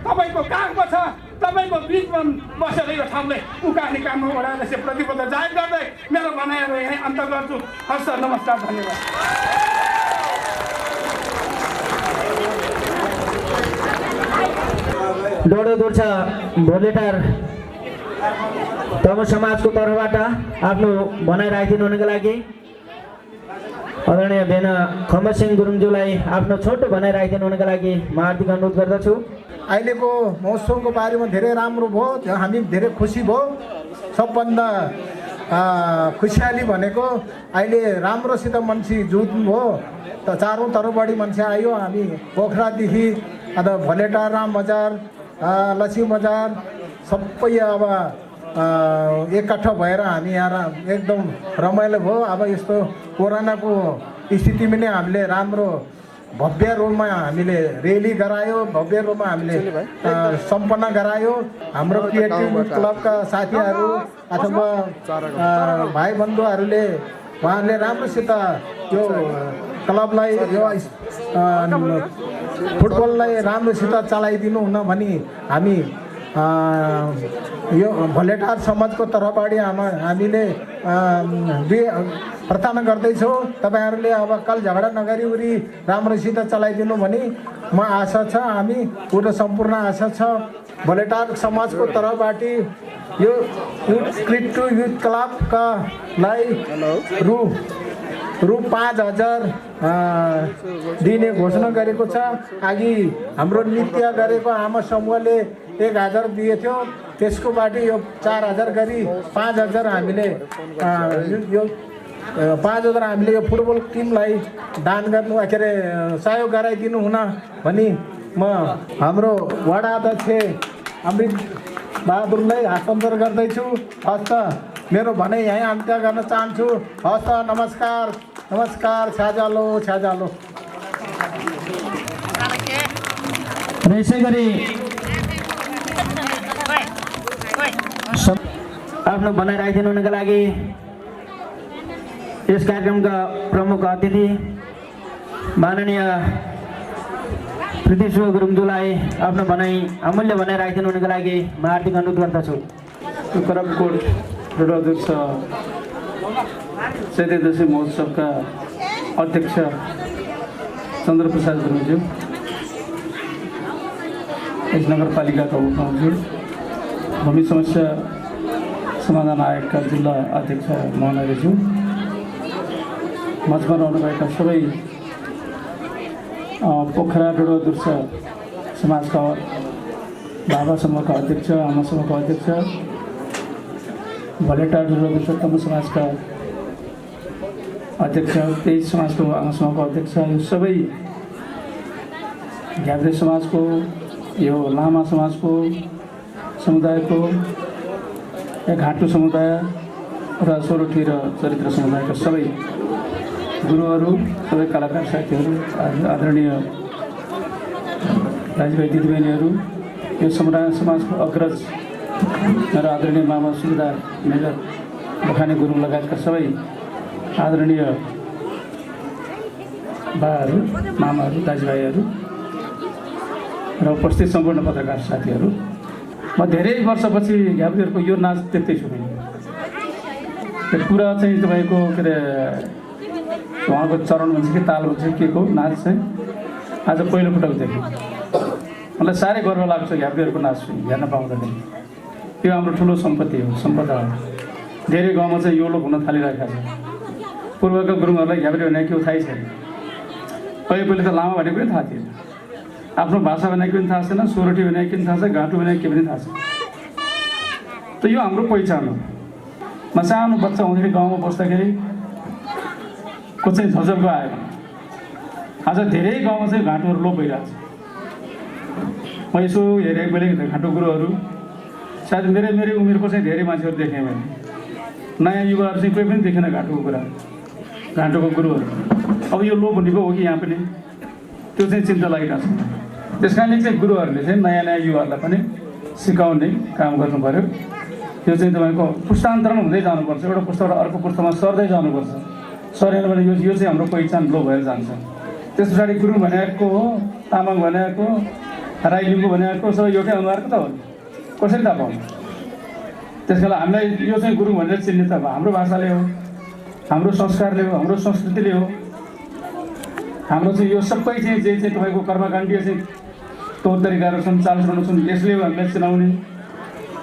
तपाईँको काखमा छ, तपाईँको बिचमा बसेर यो ठाउँलाई उकार्ने काममा वडा अध्यक्ष प्रतिबद्ध जाहेर गर्दै मेरो भनाइहरू यहीँ अन्त गर्छु। हस्, नमस्कार, धन्यवाद। डोडो दुर्छा भोलेटार तब समाजको तर्फबाट आफ्नो भनाइ राखिदिनु हुनुको लागि आदरणीय बेना खम्बसिंह गुरुङज्यूलाई आफ्नो छोटो भनाइ राखिदिनु हुनुको लागि म हार्दिक अनुरोध गर्दछु। अहिलेको महोत्सवको बारेमा धेरै राम्रो भयो, हामी धेरै खुसी भयो। सबभन्दा खुसियाली भनेको अहिले राम्रोसित मान्छे जुट्नुभयो, त चारौँ तर्फबाट मान्छे आयो। हामी पोखरादेखि अन्त भोलेटार, राम बजार, लक्ष्मी बजार सबै अब एकट्ठा भएर हामी यहाँ एकदम रमाइलो भयो। अब यस्तो कोरोनाको स्थितिमा नै हामीले राम्रो भव्य रूपमा हामीले रेली गरायो, भव्य रूपमा हामीले सम्पन्न गरायो। हाम्रो क्रिएटिभ क्लबका साथीहरू अथवा भाइ बन्धुहरूले उहाँहरूले राम्रोसित यो क्लबलाई यो फुटबललाई राम्रोसित चलाइदिनु हुन भनी हामी यो भोलेटार समाजको तर्फबाट हामीले प्रार्थना गर्दैछौँ। तपाईँहरूले अब कल झगडा नगरी उरी राम्रोसित चलाइदिनु भनी म आशा छ, हामी पूर्ण सम्पूर्ण आशा छ। भोलेटार समाजको तर्फबाट यो क्रिएटिभ युथ क्लबका लाई रु 5,000 दिने घोषणा गरेको छ। अघि हाम्रो नृत्य गरेको आमा समूहले 1,000 दिएको थियो, त्यसको बाट यो 4,000 गरी 5,000 हामीले यो 5,000 हामीले यो फुटबल टिमलाई दान गर्नु के अरे सहयोग गराइदिनु हुन भनी म हाम्रो वडा अध्यक्ष अमृत बहादुरलाई हस्तान्तरण गर्दैछु। हस्त मेरो भनाइ यहीँ अन्त्य गर्न चाहन्छु। हस्त, नमस्कार, नमस्कार, छ्याजालो छ्याजालो। यसै गरी आफ्नो भनाइ राखिदिनु हुनुको लागि यस कार्यक्रमका प्रमुख अतिथि माननीय पृथ्वी गुरुङज्यूलाई आफ्नो भनाइ अमूल्य भनाइ राखिदिनु हुनुको लागि म हार्दिक अनुरोध गर्दछु। करपकोट अध्यक्ष चैते दशैं महोत्सवका अध्यक्ष चन्द्रप्रसाद गुरुङज्यू, यस नगरपालिकाका उपप्रमुखज्यू, भूमि समस्या समाधान आयोगका जिल्ला अध्यक्ष मोहनज्यू, मञ्चमा रहनुभएका सबै पोखरा डोडो दुर्सा समाजका बाबा समूहका अध्यक्ष, आमा समूहका अध्यक्ष, भोलेटार डोडो दुर्सा तम समाजका अध्यक्ष, 23 समाजको आमा समूहको अध्यक्ष, यो सबै घ्याब्रे समाजको, यो लामा समाजको समुदायको, या घाटु समुदाय र सोरठी र चरित्र समुदायका सबै गुरुहरू, सबै कलाकार साथीहरू, आदरणीय दाजुभाइ दिदीबहिनीहरू, यो समाजको अग्रज र आदरणीय मामा सुबेदार मेजर बखाने गुरुङ लगायतका सबै आदरणीय बाहरू, मामाहरू, दाजुभाइहरू र उपस्थित सम्पूर्ण पत्रकार साथीहरू, म धेरै वर्षपछि घ्याब्रेहरूको यो नाच देख्दैछु। त्यो कुरा चाहिँ तपाईँको के अरे उहाँको चरण भन्छ कि ताल भन्छ के को नाच चाहिँ आज पहिलोपटक देखेँ। मलाई साह्रै गर्व लाग्छ घ्याब्रेहरूको नाच हेर्न पाउँदाखेरि। यो हाम्रो ठुलो सम्पत्ति हो, सम्पदा हो। धेरै गाउँमा चाहिँ यो लोक हुन थालिरहेका छ। पूर्वका गुरुङहरूलाई घ्याब्रे भने के हो थाहै छैन। पहिले त लामा भनेको पनि थाहा थिएन, आफ्नो भाषा भनेको पनि थाहा छैन, सोरठी भनेको पनि थाहा छ, घाटु भनेको के पनि थाहा छैन। त यो हाम्रो पहिचान हो। म सानो बच्चा हुँदाखेरि गाउँमा बस्दाखेरि को चाहिँ झजलको आयो आज धेरै गाउँमा चाहिँ घाँटोहरू लोप भइरहेको छ। म यसो हेरेको बेला घाँटो गुरुहरू सायद मेरै उमेरको चाहिँ धेरै मान्छेहरू देखेँ मैले। नयाँ युवाहरू चाहिँ कोही पनि देखेन घाँटोको कुरा, घाँटोको गुरुहरू। अब यो लोप हुनेको हो कि यहाँ पनि, त्यो चाहिँ चिन्ता लागिरहेको छ। त्यस कारणले चाहिँ गुरुहरूले चाहिँ नयाँ युवाहरूलाई पनि सिकाउने काम गर्नु पऱ्यो। त्यो चाहिँ तपाईँको पुस्तान्तरण हुँदै जानुपर्छ, एउटा पुस्ताबाट अर्को पुस्तामा सर्दै जानुपर्छ। सरेन भने यो चाहिँ हाम्रो पहिचान लो भएर जान्छ। त्यस पछाडि गुरुङ भनेको हो, तामाङ भनेको, राई लिम्बू भनेको सबै एउटै अनुहारको त हो, कसरी थाहा पाउनु? त्यस कारण हामीलाई यो चाहिँ गुरुङ भनेर चिन्ने त हाम्रो भाषाले हो, हाम्रो संस्कारले हो, हाम्रो संस्कृतिले हो। हाम्रो चाहिँ यो सबै चाहिँ जे चाहिँ तपाईँको कर्मकाण्डीय चाहिँ तौर तरिकाहरू छन्, चालचलन छन्, यसले हामीलाई चिनाउने,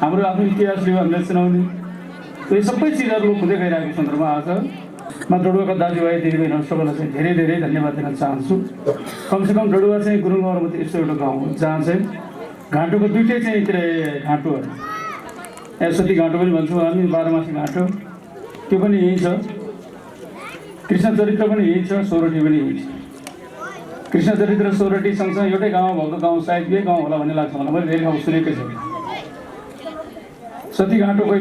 हाम्रो आफ्नो इतिहासले हामीलाई चिनाउने, यो सबै चिजहरू लोप हुँदै गइरहेको सन्दर्भमा आज म डडुवाका दाजुभाइ दिदीबहिनीहरू सबैलाई चाहिँ धेरै धेरै धन्यवाद दिन चाहन्छु। कमसेकम डडुवा चाहिँ गुरुङ गाउँमा मात्रै यस्तो एउटा गाउँ हो जहाँ चाहिँ घाँटोको दुइटै चाहिँ के अरे घाँटोहरू, सती घाँटो पनि भन्छौँ हामी, बाह्रमासी घाँटो त्यो पनि यहीँ छ, कृष्ण चरित्र पनि यहीँ छ, सोरठी पनि यहीँ छ। कृष्ण चरित्र सोरठी सँगसँगै एउटै गाउँमा भएको गाउँ सायद यही गाउँ होला भन्ने लाग्छ मलाई, मैले धेरै ठाउँ सुनेकै छु। सती घाँटो कोही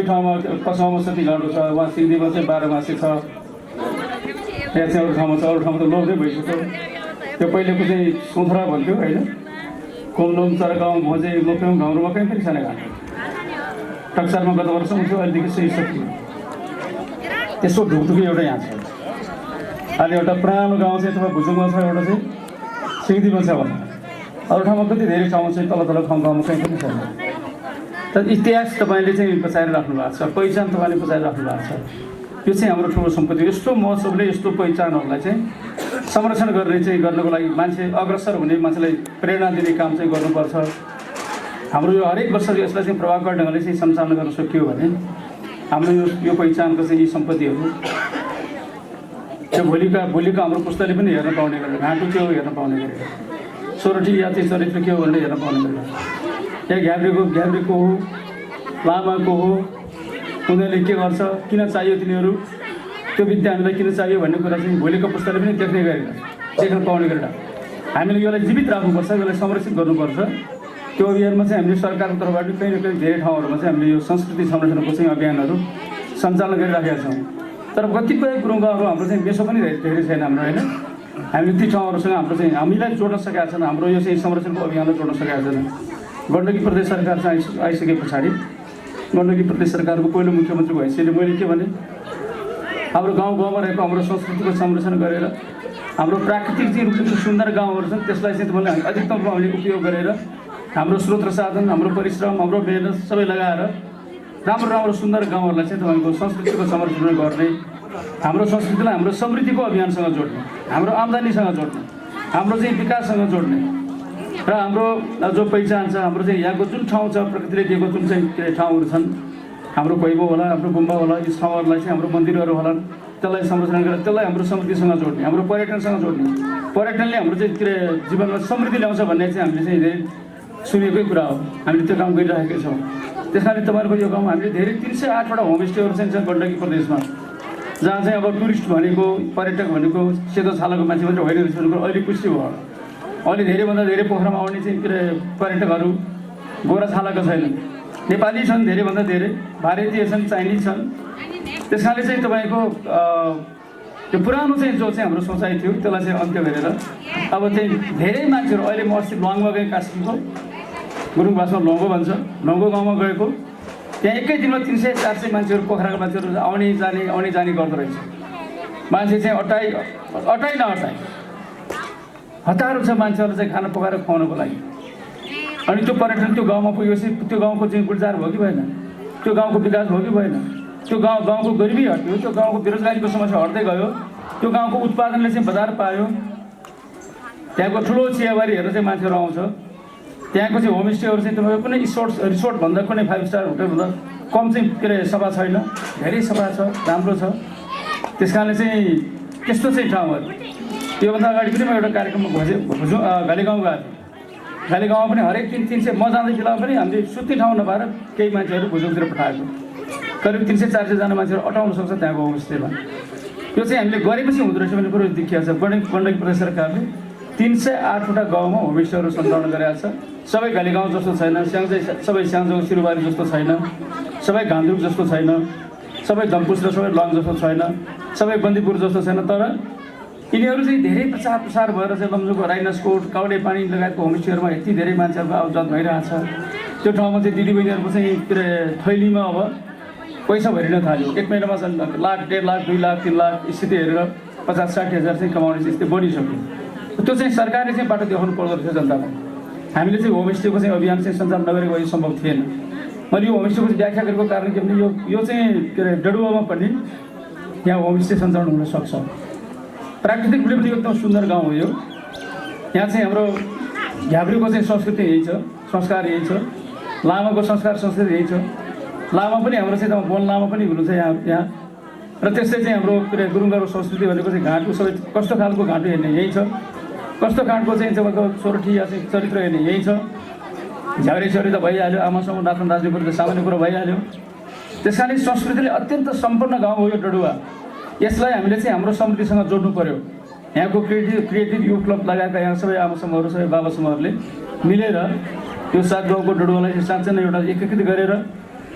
ठाउँमा कसाउमा सती घाँटो छ, उहाँ सिङ्दीमा चाहिँ बाह्रमासी छ, यहाँ चाहिँ अरू ठाउँमा छ, अरू ठाउँमा त लोभै भइसक्यो। त्यो पहिलेको चाहिँ सुन्थरा भन्थ्यो होइन, कोमलोङ चरगाउँ भोजे मुख्यम घाउरोमा कहीँ पनि छैन घाँटो। टक्सारमा गत वर्ष हुन्थ्यो, अहिलेदेखि सही सकियो। त्यसको ढुकढुकी एउटा यहाँ छ। अहिले एउटा पुरानो गाउँ चाहिँ तपाईँ भुजुङमा छ, एउटा चाहिँ सिङ्दीमा छ भने, अरू ठाउँमा कति धेरै ठाउँमा चाहिँ तल गाउँमा कहीँ पनि छैन। तर इतिहास तपाईँले चाहिँ बचाएर राख्नु भएको छ, पहिचान तपाईँले बचाएर राख्नु भएको छ। यो चाहिँ हाम्रो ठुलो सम्पत्ति। यस्तो महोत्सवले यस्तो पहिचानहरूलाई चाहिँ संरक्षण गर्नको लागि मान्छे अग्रसर हुने, मान्छेलाई प्रेरणा दिने काम चाहिँ गर्नुपर्छ। हाम्रो यो हरेक वर्ष यसलाई चाहिँ प्रभावकारी ढङ्गले चाहिँ सञ्चालन गर्न सकियो भने हाम्रो यो पहिचानको चाहिँ यी सम्पत्तिहरू त्यो भोलिको हाम्रो पुस्ताले पनि हेर्न पाउने गरेर, घाँटो के हो हेर्न पाउने गरेर, सोरठी या चाहिँ चरित्र के हो भनेर हेर्न पाउने गरेर, या घ्याब्रेको हो, लामाको हो, उनीहरूले के गर्छ, किन चाहियो तिनीहरू, त्यो विद्या हामीलाई किन चाहियो भन्ने कुरा चाहिँ भोलिको पुस्ताले पनि देख्न पाउने गरेर हामीले यसलाई जीवित राख्नुपर्छ, यसलाई संरक्षित गर्नुपर्छ। त्यो अभियानमा चाहिँ हामीले सरकारको तर्फबाट कहीँ न कहीँ धेरै ठाउँहरूमा चाहिँ हामीले यो संस्कृति संरक्षणको चाहिँ अभियानहरू सञ्चालन गरिराखेका छौँ। तर कतिपय गुरुङगाउँहरू हाम्रो चाहिँ मेसो पनि धेरै छैन हाम्रो होइन, हामीले ती ठाउँहरूसँग हाम्रो चाहिँ हामीलाई जोड्न सकेका छैन, हाम्रो यो चाहिँ संरक्षणको अभियानलाई जोड्न सकेका छैन। गण्डकी प्रदेश सरकार चाहिँ आइसके पछाडि गण्डकी प्रदेश सरकारको पहिलो मुख्यमन्त्रीको हैसियतले मैले के भने, हाम्रो गाउँमा रहेको हाम्रो संस्कृतिको संरक्षण गरेर हाम्रो प्राकृतिक चाहिँ रूपमा सुन्दर गाउँहरू छन् त्यसलाई चाहिँ तपाईँले अधिकतम रूपमा हामीले उपयोग गरेर हाम्रो स्रोत र साधन, हाम्रो परिश्रम, हाम्रो मेहनत सबै लगाएर राम्रो सुन्दर गाउँहरूलाई चाहिँ तपाईँको संस्कृतिको संरक्षण गर्ने, हाम्रो संस्कृतिलाई हाम्रो समृद्धिको अभियानसँग जोड्ने, हाम्रो आम्दानीसँग जोड्ने, हाम्रो चाहिँ विकाससँग जोड्ने र हाम्रो जो पहिचान छ, हाम्रो चाहिँ यहाँको जुन ठाउँ छ, प्रकृतिले दिएको जुन चाहिँ ठाउँहरू छन्, हाम्रो पैबो होला, हाम्रो गुम्बा होला, यी ठाउँहरूलाई चाहिँ हाम्रो मन्दिरहरू होला, त्यसलाई संरक्षण गरेर त्यसलाई हाम्रो समृद्धिसँग जोड्ने, हाम्रो पर्यटनसँग जोड्ने, पर्यटनले हाम्रो चाहिँ के अरे जीवनमा समृद्धि ल्याउँछ भन्ने चाहिँ हामीले चाहिँ धेरै सुनेकै कुरा हो। हामीले त्यो काम गरिरहेकै छौँ। त्यस कारणले तपाईँहरूको यो गाउँमा हामीले धेरै 308वटा होमस्टेहरू चाहिँ छ गण्डकी प्रदेशमा, जहाँ चाहिँ अब टुरिस्ट भनेको, पर्यटक भनेको सेतो छालाको मान्छे मात्रै होइन रहेछ भनेको अहिले पुष्टि भयो। अहिले धेरैभन्दा धेरै पोखरामा आउने चाहिँ के अरे पर्यटकहरू गोरा छालाका छैनन्, नेपाली छन्, धेरैभन्दा धेरै भारतीय छन्, चाइनिज छन्। त्यस कारणले चाहिँ तपाईँको त्यो पुरानो चाहिँ जो चाहिँ हाम्रो सोचाइ थियो त्यसलाई चाहिँ अन्त्य गरेर अब चाहिँ धेरै मान्छेहरू अहिले म अस्ति लङ्गोमा गएँ, कास्कीको गुरुङ भाषामा लङ्गो भन्छ, लङ्गो गाउँमा गएको, त्यहाँ एकै दिनमा 300-400 मान्छेहरू, पोखराका मान्छेहरू आउने जाने गर्दो रहेछ। मान्छे चाहिँ अटाइ नअटाइ हतारो छ मान्छेहरू चाहिँ खाना पकाएर खुवाउनको लागि। अनि त्यो पर्यटन त्यो गाउँमा पुगेपछि त्यो गाउँको चाहिँ गुल्जार भयो कि भएन, त्यो गाउँको विकास भयो कि भएन, त्यो गाउँको गरिबी हट्यो, त्यो गाउँको बेरोजगारीको समस्या हट्दै गयो, त्यो गाउँको उत्पादनले चाहिँ बजार पायो, त्यहाँको ठुलो चियाबारी हेरेर चाहिँ मान्छेहरू आउँछ, त्यहाँको चाहिँ होमस्टेहरू चाहिँ तपाईँको कुनै रिसोर्टभन्दा कुनै 5 स्टार होटलभन्दा कम चाहिँ के अरे सफा छैन, धेरै सफा छ, राम्रो छ। त्यस कारणले चाहिँ त्यस्तो चाहिँ ठाउँहरू, त्योभन्दा अगाडि पनि म एउटा कार्यक्रममा घालीगाउँ गएको थिएँ। घालीगाउँमा पनि हरेक दिन 300 म जाँदै बेलामा पनि हामीले सुत्ने ठाउँ नपाएर केही मान्छेहरू भुजुङतिर पठाएको, करिब 300-400 जना मान्छेहरू अटाउन सक्छ त्यहाँको होमस्टेमा। यो चाहिँ हामीले गरेपछि हुँदो रहेछ भन्ने कुरो देखिएको छ। गण्डकी प्रदेश सरकारले 308वटा गाउँमा होमस्टेहरू सञ्चालन गरेका छ। सबै गालीगाउँ जस्तो छैन, सबै स्याङ्जाको सिरुबारी जस्तो छैन, सबै घान्द्रुक जस्तो छैन, सबै धम्पुस र सबै लङ जस्तो छैन, सबै बन्दीपुर जस्तो छैन। तर यिनीहरू चाहिँ धेरै प्रचार प्रसार भएर चाहिँ लमजुङको राइनसकोट, काउडे पानी लगायतको होमस्टेहरूमा यति धेरै मान्छेहरूको आवजात भइरहेछ। त्यो ठाउँमा चाहिँ दिदीबहिनीहरूको चाहिँ थैलीमा अब पैसा भरिन थाल्यो। 1 महिनामा चाहिँ लाख, 1.5 लाख, 2 लाख, 3 लाख स्थिति हेरेर 50-60 हजार चाहिँ कमाउने स्थिति बनिसक्यो। त्यो चाहिँ सरकारले चाहिँ बाटो देखाउनु पर्दो रहेछ जनतालाई। हामीले चाहिँ होमस्टेको चाहिँ अभियान चाहिँ सञ्चालन नगरेको यो सम्भव थिएन। मैले यो होमस्टेको चाहिँ व्याख्या गरेको कारण के भने यो चाहिँ डडुवामा पनि यहाँ होमस्टे सञ्चालन हुन सक्छ। प्राकृतिक रूपले पनि एकदम सुन्दर गाउँ हो यो। यहाँ चाहिँ हाम्रो झ्याब्रीको चाहिँ संस्कृति यही छ, संस्कार यही छ, लामाको संस्कार संस्कृति यही छ। लामा पनि हाम्रो चाहिँ बोन लामा पनि हुनुहुन्छ यहाँ र त्यस्तै चाहिँ हाम्रो गुरुङहरूको संस्कृति भनेको चाहिँ घाटको सबै कस्तो खालको घाटो हेर्ने यही छ, कस्तो खालको चाहिँ तपाईँको सोरठी या चाहिँ चरित्र हेर्ने यही छ। झ्याउरेछ्याउरी त भइहाल्यो, आमासँग नाच्न नाच्ने कुरो त सामान्य कुरो भइहाल्यो। त्यस कारण संस्कृतिले अत्यन्त सम्पन्न गाउँ हो यो डडुवा। यसलाई हामीले चाहिँ हाम्रो समृद्धिसँग जोड्नु पर्यो। यहाँको क्रिएटिभ युथ क्लब लगायतका यहाँ सबै आमासम्महरू, सबै बाबासम्महरूले मिलेर यो 7 गाउँको डडुवालाई साँच्चै नै एउटा एकीकृत गरेर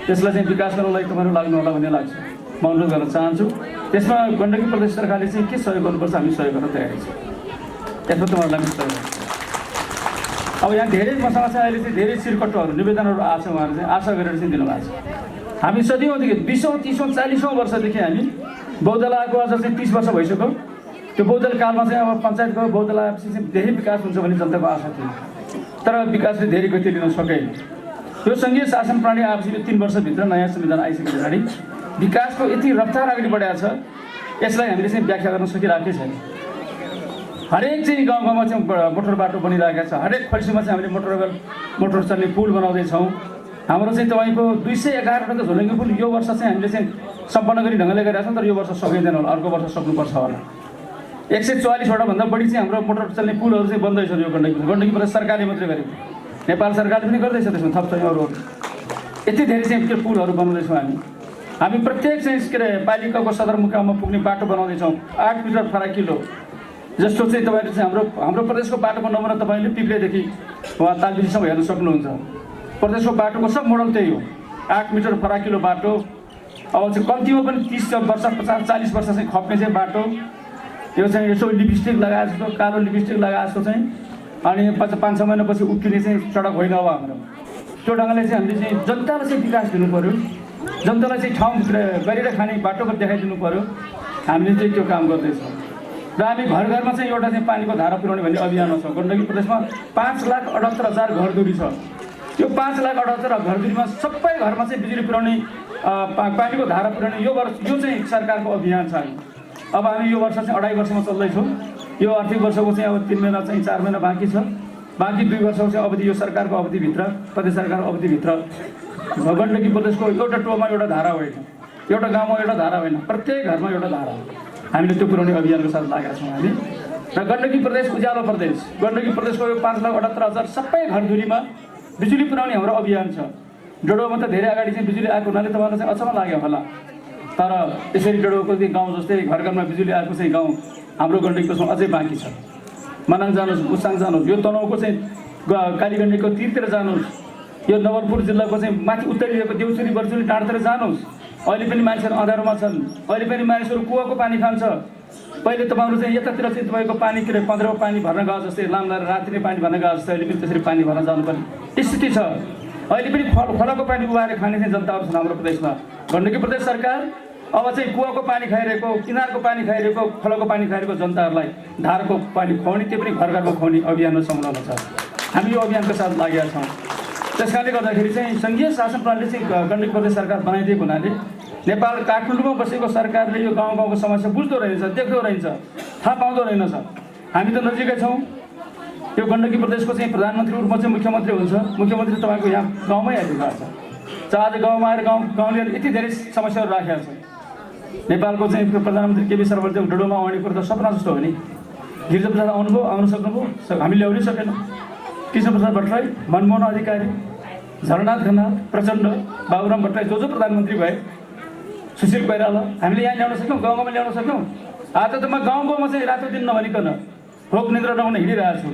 यसलाई चाहिँ विकास गर्नलाई तपाईँहरू लाग्नु होला भन्ने लाग्छ। म अनुरोध गर्न चाहन्छु। त्यसमा गण्डकी प्रदेश सरकारले चाहिँ के सहयोग गर्नुपर्छ हामी सहयोग गर्न तयारी छौँ। त्यसमा तपाईँहरूलाई पनि सहयोग गर्छ। अब यहाँ धेरै मसँग चाहिँ अहिले चाहिँ धेरै सिरकट्टुहरू निवेदनहरू आएको छ, उहाँहरू चाहिँ आशा गरेर चाहिँ दिनुभएको छ। हामी सदियौँदेखि 20औँ 30औँ 40औँ वर्षदेखि हामी बौद्धला आएको आज चाहिँ 30 वर्ष भइसक्यो। त्यो बौद्धल कालमा चाहिँ अब पञ्चायतको बौद्धला आएपछि चाहिँ धेरै विकास हुन्छ भन्ने जनताको आशा थियो। तर विकासले धेरै गति लिन सकेन। यो सङ्घीय शासन प्रणाली आएपछि 3 वर्षभित्र नयाँ संविधान आइसके पछाडि विकासको यति रफ्तार अगाडि बढाएको छ, यसलाई हामीले चाहिँ व्याख्या गर्न सकिरहेकै छैन। हरेक चाहिँ गाउँ गाउँमा चाहिँ मोटर बाटो बनिरहेको छ। हरेक खल्सीमा चाहिँ हामीले मोटर चल्ने पुल बनाउँदैछौँ। हाम्रो चाहिँ तपाईँको 211वटा झोलुङ्गे पुल यो वर्ष चाहिँ हामीले चाहिँ सम्पन्न गरी ढङ्गले गरिरहेको छौँ। तर यो वर्ष सकिँदैन होला, अर्को वर्ष सक्नुपर्छ होला। 144वटा भन्दा बढी चाहिँ हाम्रो मोटर चल्ने पुलहरू चाहिँ बन्दैछ यो गण्डकी प्रदेश सरकारले मात्रै गरेको, नेपाल सरकारले पनि गर्दैछ। त्यसमा थप चाहिँ अरू यति धेरै चाहिँ त्यो पुलहरू बनाउँदैछौँ हामी प्रत्येक चाहिँ पालिकाको सदरमुकाममा पुग्ने बाटो बनाउँदैछौँ। 8 मिटर फराकिलो जस्तो चाहिँ तपाईँले चाहिँ हाम्रो प्रदेशको बाटोको नमुना तपाईँले पिप्लेदेखि वहाँ तालबिसीसम्म हेर्न सक्नुहुन्छ। प्रदेशको बाटोको सब मोडल त्यही हो, 8 मिटर फराकिलो बाटो। अब चाहिँ कम्तीमा पनि 30 वर्ष 50-40 वर्ष चाहिँ खप्ने चाहिँ बाटो। यो चाहिँ यसो लिपस्टिक लगाएको जस्तो, कालो लिपस्टिक लगाएको जस्तो चाहिँ, अनि 5-6 महिनापछि उक्किने चाहिँ सडक होइन अब हाम्रो। त्यो ढङ्गले चाहिँ हामीले चाहिँ जनतालाई चाहिँ विकास दिनु पऱ्यो, जनतालाई चाहिँ ठाउँ गरेर खाने बाटोको देखाइदिनु पऱ्यो। हामीले चाहिँ त्यो काम गर्दैछौँ र हामी घर घरमा चाहिँ एउटा चाहिँ पानीको धारा पुर्याउने भन्ने अभियानमा छ। गण्डकी प्रदेशमा 5,78,000 घरधुरी छ। यो 5,78,000 घरधुरीमा सबै घरमा चाहिँ बिजुली पुर्याउने पानीको धारा पुर्याउने यो चाहिँ सरकारको अभियान छ। अब हामी यो वर्ष चाहिँ 2.5 वर्षमा चल्दैछौँ। यो आर्थिक वर्षको चाहिँ अब 3 महिना चाहिँ 4 महिना बाँकी छ। बाँकी 2 वर्षको चाहिँ अवधि यो सरकारको अवधिभित्र, प्रदेश सरकारको अवधिभित्र गण्डकी प्रदेशको एउटा टोलमा एउटा धारा होइन, एउटा गाउँमा एउटा धारा होइन, प्रत्येक घरमा एउटा धारा हो। हामीले त्यो पुर्याउने अभियानको साथ लागेका छौँ हामी। र गण्डकी प्रदेश उज्यालो प्रदेश, गण्डकी प्रदेशको यो 5,78,000 सबै घरधुरीमा बिजुली पुर्याउने हाम्रो अभियान छ। डडुवामा त धेरै अगाडि चाहिँ बिजुली आएको हुनाले तपाईँलाई चाहिँ अचम्म लाग्यो होला। तर यसरी डडुवाको गाउँ जस्तै घर घरमा बिजुली आएको चाहिँ गाउँ हाम्रो गण्डकी प्रदेशमा अझै बाँकी छ। मनाङ जानुहोस्, मुसाङ जानुहोस्, यो तनहुँको चाहिँ कालीगण्डकीको तीरतिर जानुहोस्, यो नवलपुर जिल्लाको चाहिँ माथि उत्तरीको देउसुरी बर्चुली डाँडातिर जानुहोस्। अहिले पनि मान्छेहरू अँध्यारोमा छन्, अहिले पनि मानिसहरू कुवाको पानी खान्छ। पहिले तपाईँहरू चाहिँ यतातिर चाहिँ तपाईँको पानी के अरे 15 पानी भर्न गएको जस्तै लामदार राति नै पानी भर्न गएको जस्तै अहिले पनि त्यसरी पानी भर्न जानुपर्ने स्थिति छ। अहिले पनि खोलाको पानी उबारेर खाने चाहिँ जनताहरू छन् हाम्रो प्रदेशमा। गण्डकी प्रदेश सरकार अब चाहिँ कुवाको पानी खाइरहेको, किनारको पानी खाइरहेको, खोलाको पानी खाइरहेको जनताहरूलाई धारको पानी खुवाउने, त्यो पनि घर घरमा खुवाउने अभियानमा संलग्न छ। हामी यो अभियानको साथ लागेका छौँ। त्यस कारणले गर्दाखेरि चाहिँ सङ्घीय शासन प्रणाली चाहिँ गण्डकी प्रदेश सरकार बनाइदिएको हुनाले नेपाल काठमाडौँमा बसेको सरकारले यो गाउँ गाउँको समस्या बुझ्दो रहेछ, देख्दो रहेछ, थाहा पाउँदो रहेनछ। हामी त नजिकै छौँ। यो गण्डकी प्रदेशको चाहिँ प्रधानमन्त्री रूपमा चाहिँ मुख्यमन्त्री हुन्छ। मुख्यमन्त्री तपाईँको यहाँ गाउँमै आइदिएको छ। आज गाउँमा आएर गाउँलेहरू यति धेरै समस्याहरू राखेका छ। नेपालको चाहिँ प्रधानमन्त्री केपी शर्मा ओली डडुवामा आउने कुरो त सपना जस्तो हो नि। गिरिजाप्रसाद आउनु सक्नुभयो, हामी ल्याउनै सकेन। कृष्णप्रसाद भट्टराई, मनमोहन अधिकारी, झलनाथ खनाल, प्रचण्ड बाबुराम भट्टराई जो प्रधानमन्त्री भए, सुशील कोइराला, हामीले यहाँ ल्याउन सक्यौँ, गाउँ गाउँमा ल्याउन सक्यौँ। आज त म गाउँ गाउँमा चाहिँ रातो दिन नभनिकन भोक निद्रा नहुन हिँडिरहेको छु।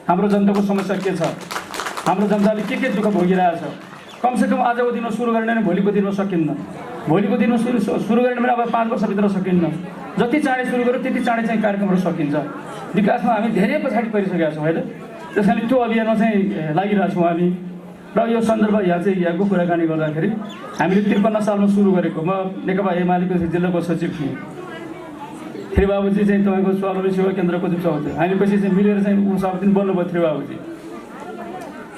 हाम्रो जनताको समस्या के छ, हाम्रो जनताले के दुःख भोगिरहेछ, कमसेकम आजको दिनमा सुरु गर्ने भने भोलिको दिनमा सकिन्न। भोलिको दिनमा सुरु गर्ने भने अब 5 वर्षभित्र सकिन्न। जति चाँडै सुरु गर्यो त्यति चाँडै चाहिँ कार्यक्रमहरू सकिन्छ। विकासमा हामी धेरै पछाडि परिसकेका छौँ होइन। त्यस कारण त्यो अभियानमा चाहिँ लागिरहेको छौँ हामी। र यो सन्दर्भ यहाँको कुराकानी गर्दाखेरि हामीले 53 सालमा सुरु गरेको, म नेकपा एमालेको जिल्लाको सचिव थिएँ। फेरि बाबुजी चाहिँ तपाईँको स्वावलम्बी सेवा केन्द्रको सचिव हुन्थ्यो। हामी पछि चाहिँ मिलेर चाहिँ सभापति बन्नुभयो थियो बाबुजी।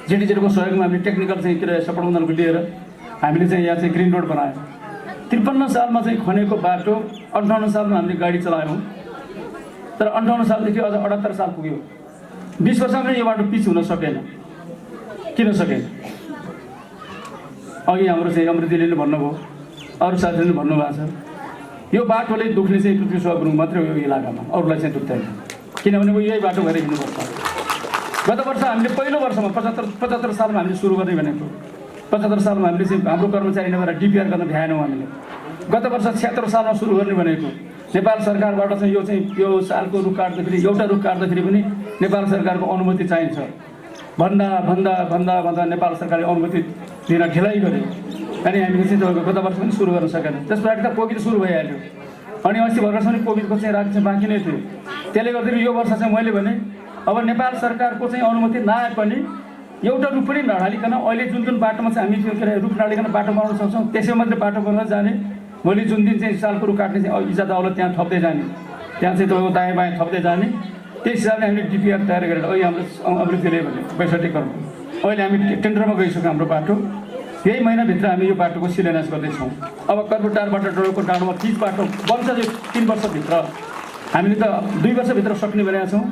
जेडीजेडको सहयोगमा हामीले टेक्निकल चाहिँ के अरे सपोर्ट उनीहरूको लिएर हामीले चाहिँ यहाँ चाहिँ ग्रिन रोड बनायौँ। 53 सालमा चाहिँ खनेको बाटो 58 सालमा हामीले गाडी चलायौँ। तर 58 सालदेखि अझ 78 साल पुग्यो। 20 वर्षमा पनि यो बाटो पिच हुन सकेन। किन सकेन? अघि हाम्रो चाहिँ अमृतिले भन्नुभयो, अरू साथीहरूले भन्नुभएको छ, यो बाटोले दुख्ने चाहिँ पृथ्वी सुब्बा गुरुङ मात्रै हो यो इलाकामा, अरूलाई चाहिँ दुख्दैन। किनभने ऊ यही बाटो भएर हिँड्नुपर्छ। गत वर्ष हामीले पहिलो वर्षमा 75 सालमा हामीले सुरु गर्ने भनेको। 75 सालमा हामीले चाहिँ हाम्रो कर्मचारी नभएर डिपिआर गर्न भ्याएनौँ हामीले। गत वर्ष 76 सालमा सुरु गर्ने भनेको। नेपाल सरकारबाट चाहिँ यो सालको रुख काट्दाखेरि, एउटा रुख काट्दाखेरि पनि नेपाल सरकारको अनुमति चाहिन्छ। भन्दा नेपाल सरकारले अनुमति दिन ढिलाइ गर्यो। अनि हामीले चाहिँ गत वर्ष पनि सुरु गर्न सकेन। त्यसपछि त कोभिड सुरु भइहाल्यो। अनि अस्ति भर्खर पनि कोभिडको चाहिँ रात चाहिँ बाँकी नै थियो। त्यसले गर्दाखेरि यो वर्ष चाहिँ मैले भने अब नेपाल सरकारको चाहिँ अनुमति नआए पनि एउटा रुख पनि नढालिकन अहिले जुन बाटोमा चाहिँ हामी के अरे रुख नढालिकन बाटो बनाउन सक्छौँ, त्यसै मात्रै बाटो बनाएर जाने। भोलि जुन दिन चाहिँ सालको रुख काट्ने चाहिँ इज्जत औलत त्यहाँ थप्दै जाने, त्यहाँ चाहिँ तपाईँको दायाँ बायाँ थप्दै जाने। त्यस हिसाबले हामीले डिपिआर तयार गरेर अहिले हाम्रो अमृतले भने 65 करोड अहिले हामी टेन्डरमा गइसक्यौँ। हाम्रो बाटो यही महिनाभित्र हामी यो बाटोको शिलान्यास गर्दैछौँ। अब कर्बुटारबाट डोडोको डाँडोमा पिच बाटो बन्छ यो 3 वर्षभित्र। हामीले त 2 वर्षभित्र सक्ने भनेका छौँ।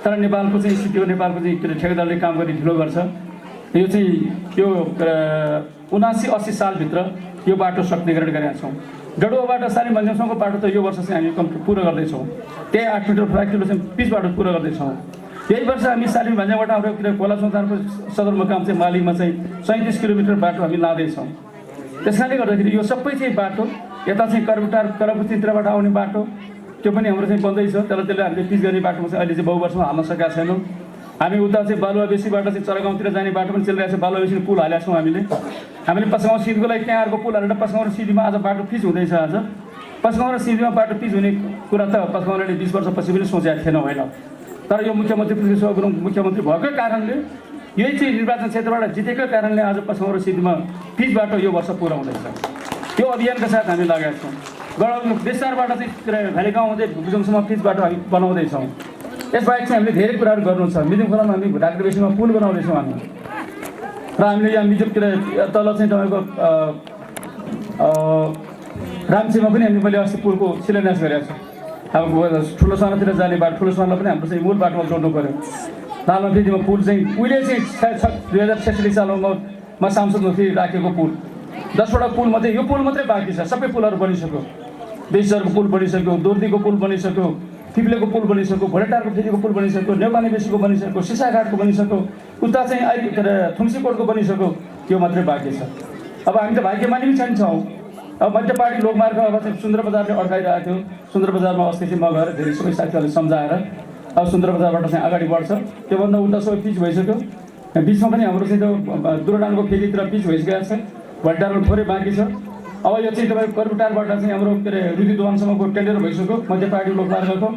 तर नेपालको चाहिँ स्थिति हो, नेपालको चाहिँ के अरे ठेकेदारले काम गर्ने ढिलो गर्छ। यो चाहिँ यो 79-80 सालभित्र यो बाटो सक्ने गरेर गरेका छौँ। डडुवाबाट साली मन्जनसम्मको बाटो त यो वर्ष चाहिँ हामी पुरा गर्दैछौँ। त्यही 8 मिटर 5 किलो चाहिँ पिच बाटो पुरा गर्दैछौँ। यही वर्ष हामी साली भन्जाबाट हाम्रो खोला सञ्चारको सदरमुकाम चाहिँ मालीमा चाहिँ 37 किलोमिटर बाटो हामी लाँदैछौँ। त्यस कारणले गर्दाखेरि यो सबै चाहिँ बाटो यता चाहिँ कर्बुटार कलबुतीतिरबाट आउने बाटो त्यो पनि हाम्रो चाहिँ बन्दैछ। तर त्यसले हामीले पिच गर्ने बाटोमा चाहिँ अहिले चाहिँ बहुवर्षमा हाल्न सकेका छैनौँ। हामी उता चाहिँ बालुवाबेसीबाट चाहिँ चरागाउँतिर जाने बाटो पनि चलिरहेको छ। बालुवाबेसी पुल हालेका छौँ हामीले पसगाउँ सिधीको लागि त्यहाँ अर्को पुल हालेर पसगाउँ सिधीमा आज बाटो पिच हुँदैछ। आज पसगाउँ र सिधीमा बाटो पिच हुने कुरा त पसगाउँले 20 वर्षपछि पनि सोचेको थिएन होइन। तर यो मुख्यमन्त्री पृथ्वी सुब्बा गुरुङ मुख्यमन्त्री भएकै कारणले यही चाहिँ निर्वाचन क्षेत्रबाट जितेकै कारणले आज पसगाउँ र सिधीमा पिच बाटो यो वर्ष पुरा हुँदैछ। यो अभियानका साथ हामी लागेका छौँ। बेसारबाट चाहिँ भ्यालीगाउँ हुँदै भुजङसम्म पिच बाटो हामी बनाउँदैछौँ। यसबाहेक चाहिँ हामीले धेरै कुराहरू गर्नु छ। मिजुङ खोलामा हामी ढाक्रे बेसीमा पुल बनाउँदैछौँ हामी। र हामीले यहाँ मिजुङतिर तल चाहिँ तपाईँको रामसीमा पनि मैले अस्ति पुलको शिलान्यास गरेका छु। अब ठुलो सानोतिर जाने बाटो ठुलो सानोलाई पनि हाम्रो चाहिँ मूल बाटोमा जोड्नु पऱ्यो। लालमा फेदिमा पुल चाहिँ उहिले चाहिँ 2046 सालमा म सांसदमा थिएँ राखेको पुल 10वटा पुल मध्ये यो पुल मात्रै बाँकी छ। सबै पुलहरू बनिसक्यो। बेसरको पुल बनिसक्यो, दोर्दीको पुल बनिसक्यो, थिप्लेको पुल बनिसक्यो, भोलेटारको फेदीको पुल बनिसक्यो, नेवानी बेसीको बनिसक्यो, सिसाघाटको बनिसक्यो, उता चाहिँ अहिले के अरे थुम्सीकोटको बनिसक्यो। यो मात्रै बाँकी छ। अब हामी त भाग्यमानी पनि छैनछौँ। अब मध्यपाटी लोकमार्ग अब चाहिँ सुन्दर बजारले अड्काइरहेको थियो। सुन्दर बजारमा अस्ति चाहिँ म गएर धेरै सबै साथीहरूले सम्झाएर अब सुन्दर बजारबाट चाहिँ अगाडि बढ्छ। त्योभन्दा उल्टा सबै पिच भइसक्यो। बिचमा पनि हाम्रो चाहिँ त्यो दुर्डानको फेदीतिर पिच भइसकेको छ। भोलेटारमा थोरै बाँकी छ। अब यो चाहिँ तपाईँको कर्बुटारबाट चाहिँ हाम्रो के अरे रुदी दोवानसम्मको टेन्डर भइसक्यो मध्यपाटी लोकमार्गको।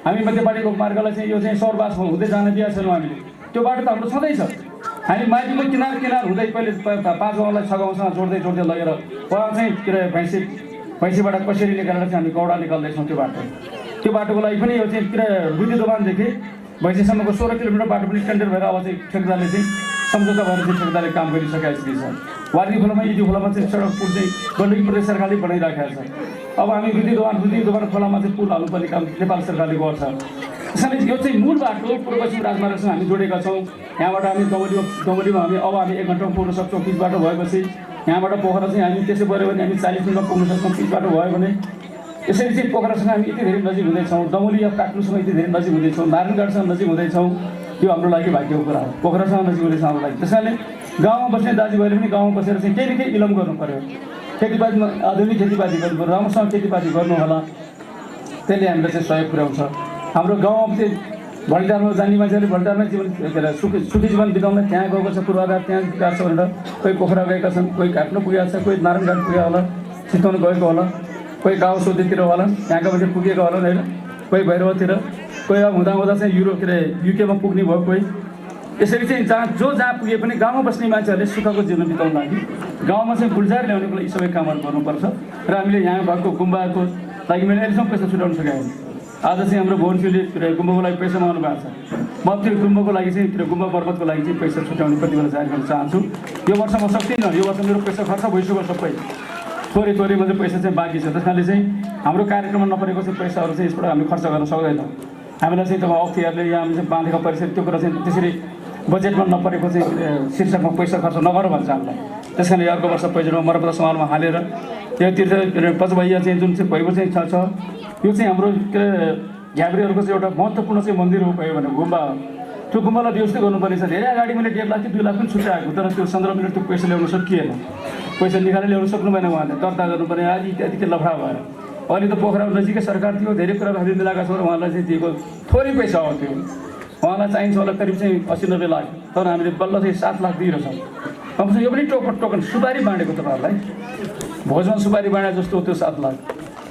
हामी मध्यपाटी लोकमार्गलाई चाहिँ यो चाहिँ सौरबासमा हुँदै जान दिएको छैनौँ हामीले। त्यो बाटो त हाम्रो छँदैछ। हामी माथिको किनार हुँदै पहिले 5 गाउँलाई 6 गाउँसँग जोड्दै लगेर उहाँ चाहिँ के अरे भैँसीबाट कसरी निकालेर चाहिँ हामी गौडा निकाल्दैछौँ। त्यो बाटोको लागि पनि यो चाहिँ के अरे रुदी दोबानदेखि भैँसीसम्मको 16 किलोमिटर बाटो पनि टेन्डर भएर अब चाहिँ ठेकेदारले चाहिँ सम्झौता भएर चाहिँ ठेकेदारले काम गरिसकेका छ। वार्दी खोलामा इदी खोलामा चाहिँ सडक पुल चाहिँ गण्डकी प्रदेश सरकारले बनाइराखेको छ। अब हामी रुदी दोबान खोलामा चाहिँ पुल हाल्नुपर्ने काम नेपाल सरकारले गर्छ। त्यसैले यो चाहिँ मूल बाटो पूर्व पश्चिम राजमार्गसँग हामी जोडेका छौँ। यहाँबाट हामी दमोलीमा हामी 1 घन्टामा पुग्न सक्छौँ पिच बाटो भएपछि। यहाँबाट पोखरा चाहिँ हामी त्यसै गऱ्यो भने हामी 40 मिनटमा पुग्न सक्छौँ पिच बाटो भयो भने। यसरी चाहिँ पोखरासँग हामी यति धेरै नजिक हुँदैछौँ। दमोली या काठमाडौँसँग यति धेरै नजिक हुँदैछौँ। नारायणगढसँग नजिक हुँदैछौँ। यो हाम्रो लागि भाग्यको कुरा हो। पोखरासँग नजिक हुँदैछ हाम्रो लागि। त्यसैले गाउँमा बस्ने दाजुभाइले पनि गाउँमा बसेर चाहिँ केही न केही इलम गर्नु पऱ्यो। खेतीपातीमा आधुनिक खेतीपाती गर्नु पऱ्यो, राम्रोसँग खेतीपाती गर्नु होला, त्यसले हामीलाई चाहिँ सहयोग पुर्याउँछ। हाम्रो गाउँमा चाहिँ भलिटारमा जाने मान्छेले भलिटारमै जीवन के अरे सुखी जीवन बिताउन त्यहाँ गएको छ, पूर्वाधार त्यहाँ विकास छ भनेर कोही पोखरा गएका छन्, कोही काट्नु पुगेको छ, कोही नारायणघाट पुगेको होला, चितवन गएको होला, कोही गाउँ सोधीतिर होला, त्यहाँका मान्छे पुगेको होला होइन, कोही भैरवतिर, कोही अब हुँदा हुँदा चाहिँ युरोप के अरे युकेमा पुग्ने भयो कोही। यसरी चाहिँ जहाँ पुगे पनि गाउँमा बस्ने मान्छेहरूले सुखको जीवन बिताउनु लागि गाउँमा चाहिँ गुल्जार ल्याउनेको लागि यी सबै कामहरू गर्नुपर्छ। र हामीले यहाँ भएको गुम्बाको लागि मैले अहिलेसम्म पैसा छुट्याउन सकेको छैन। आज चाहिँ हाम्रो भुवनसिंहले गुम्बाको लागि पैसा माग्नु भएको छ। म त्यो गुम्बाको लागि चाहिँ गुम्बा मर्मतको लागि चाहिँ पैसा छुट्याउने कति बेला जाहेर गर्न चाहन्छु। यो वर्ष म सक्दिनँ, यो वर्ष मेरो पैसा खर्च भइसक्यो सबै, थोरै थोरै मात्रै पैसा चाहिँ बाँकी छ। त्यस कारणले चाहिँ हाम्रो कार्यक्रममा नपरेको चाहिँ पैसाहरू चाहिँ यसबाट हामीले खर्च गर्न सक्दैनौँ। हामीलाई चाहिँ तपाईँ अख्तियारले यहाँ हामीले चाहिँ बाँधेको परिस्थिति त्यो कुरा चाहिँ त्यसरी बजेटमा नपरेको चाहिँ शीर्षकमा पैसा खर्च नगरौँ भन्छ हामीलाई। त्यस कारणले अर्को वर्ष पैसामा मर्मत समालमा हालेर यो तीर्थ पचभैया चाहिँ जुन चाहिँ भएको चाहिँ छ यो चाहिँ हाम्रो के अरे झ्याब्रीहरूको चाहिँ एउटा महत्त्वपूर्ण चाहिँ मन्दिर हो भयो भने गुम्बा हो। त्यो गुम्बालाई व्यवस्थित गर्नुपर्ने छ। धेरै अगाडि मैले 1.5 लाख कि 2 लाख पनि छुट्याएको, तर त्यो 15 मिनट त्यो पैसा ल्याउन सकिएन, पैसा निकालेर ल्याउन सक्नु भएन, उहाँले दर्ता गर्नुपर्ने आदि इत्यादि के लफडा भएर। अहिले त पोखरा नजिकै सरकार थियो, धेरै कुराहरू हामीले मिलाएका छौँ र उहाँलाई चाहिँ दिएको थोरै पैसा हो त्यो। उहाँलाई चाहिन्छ होला करिब चाहिँ 80-90 लाख, तर हामीले बल्ल चाहिँ 7 लाख दिइरहेछौँ। कमसेकम यो पनि टोकन सुपारी बाँडेको तपाईँहरूलाई भोजमा सुपारी बाँडे जस्तो हो त्यो 7 लाख।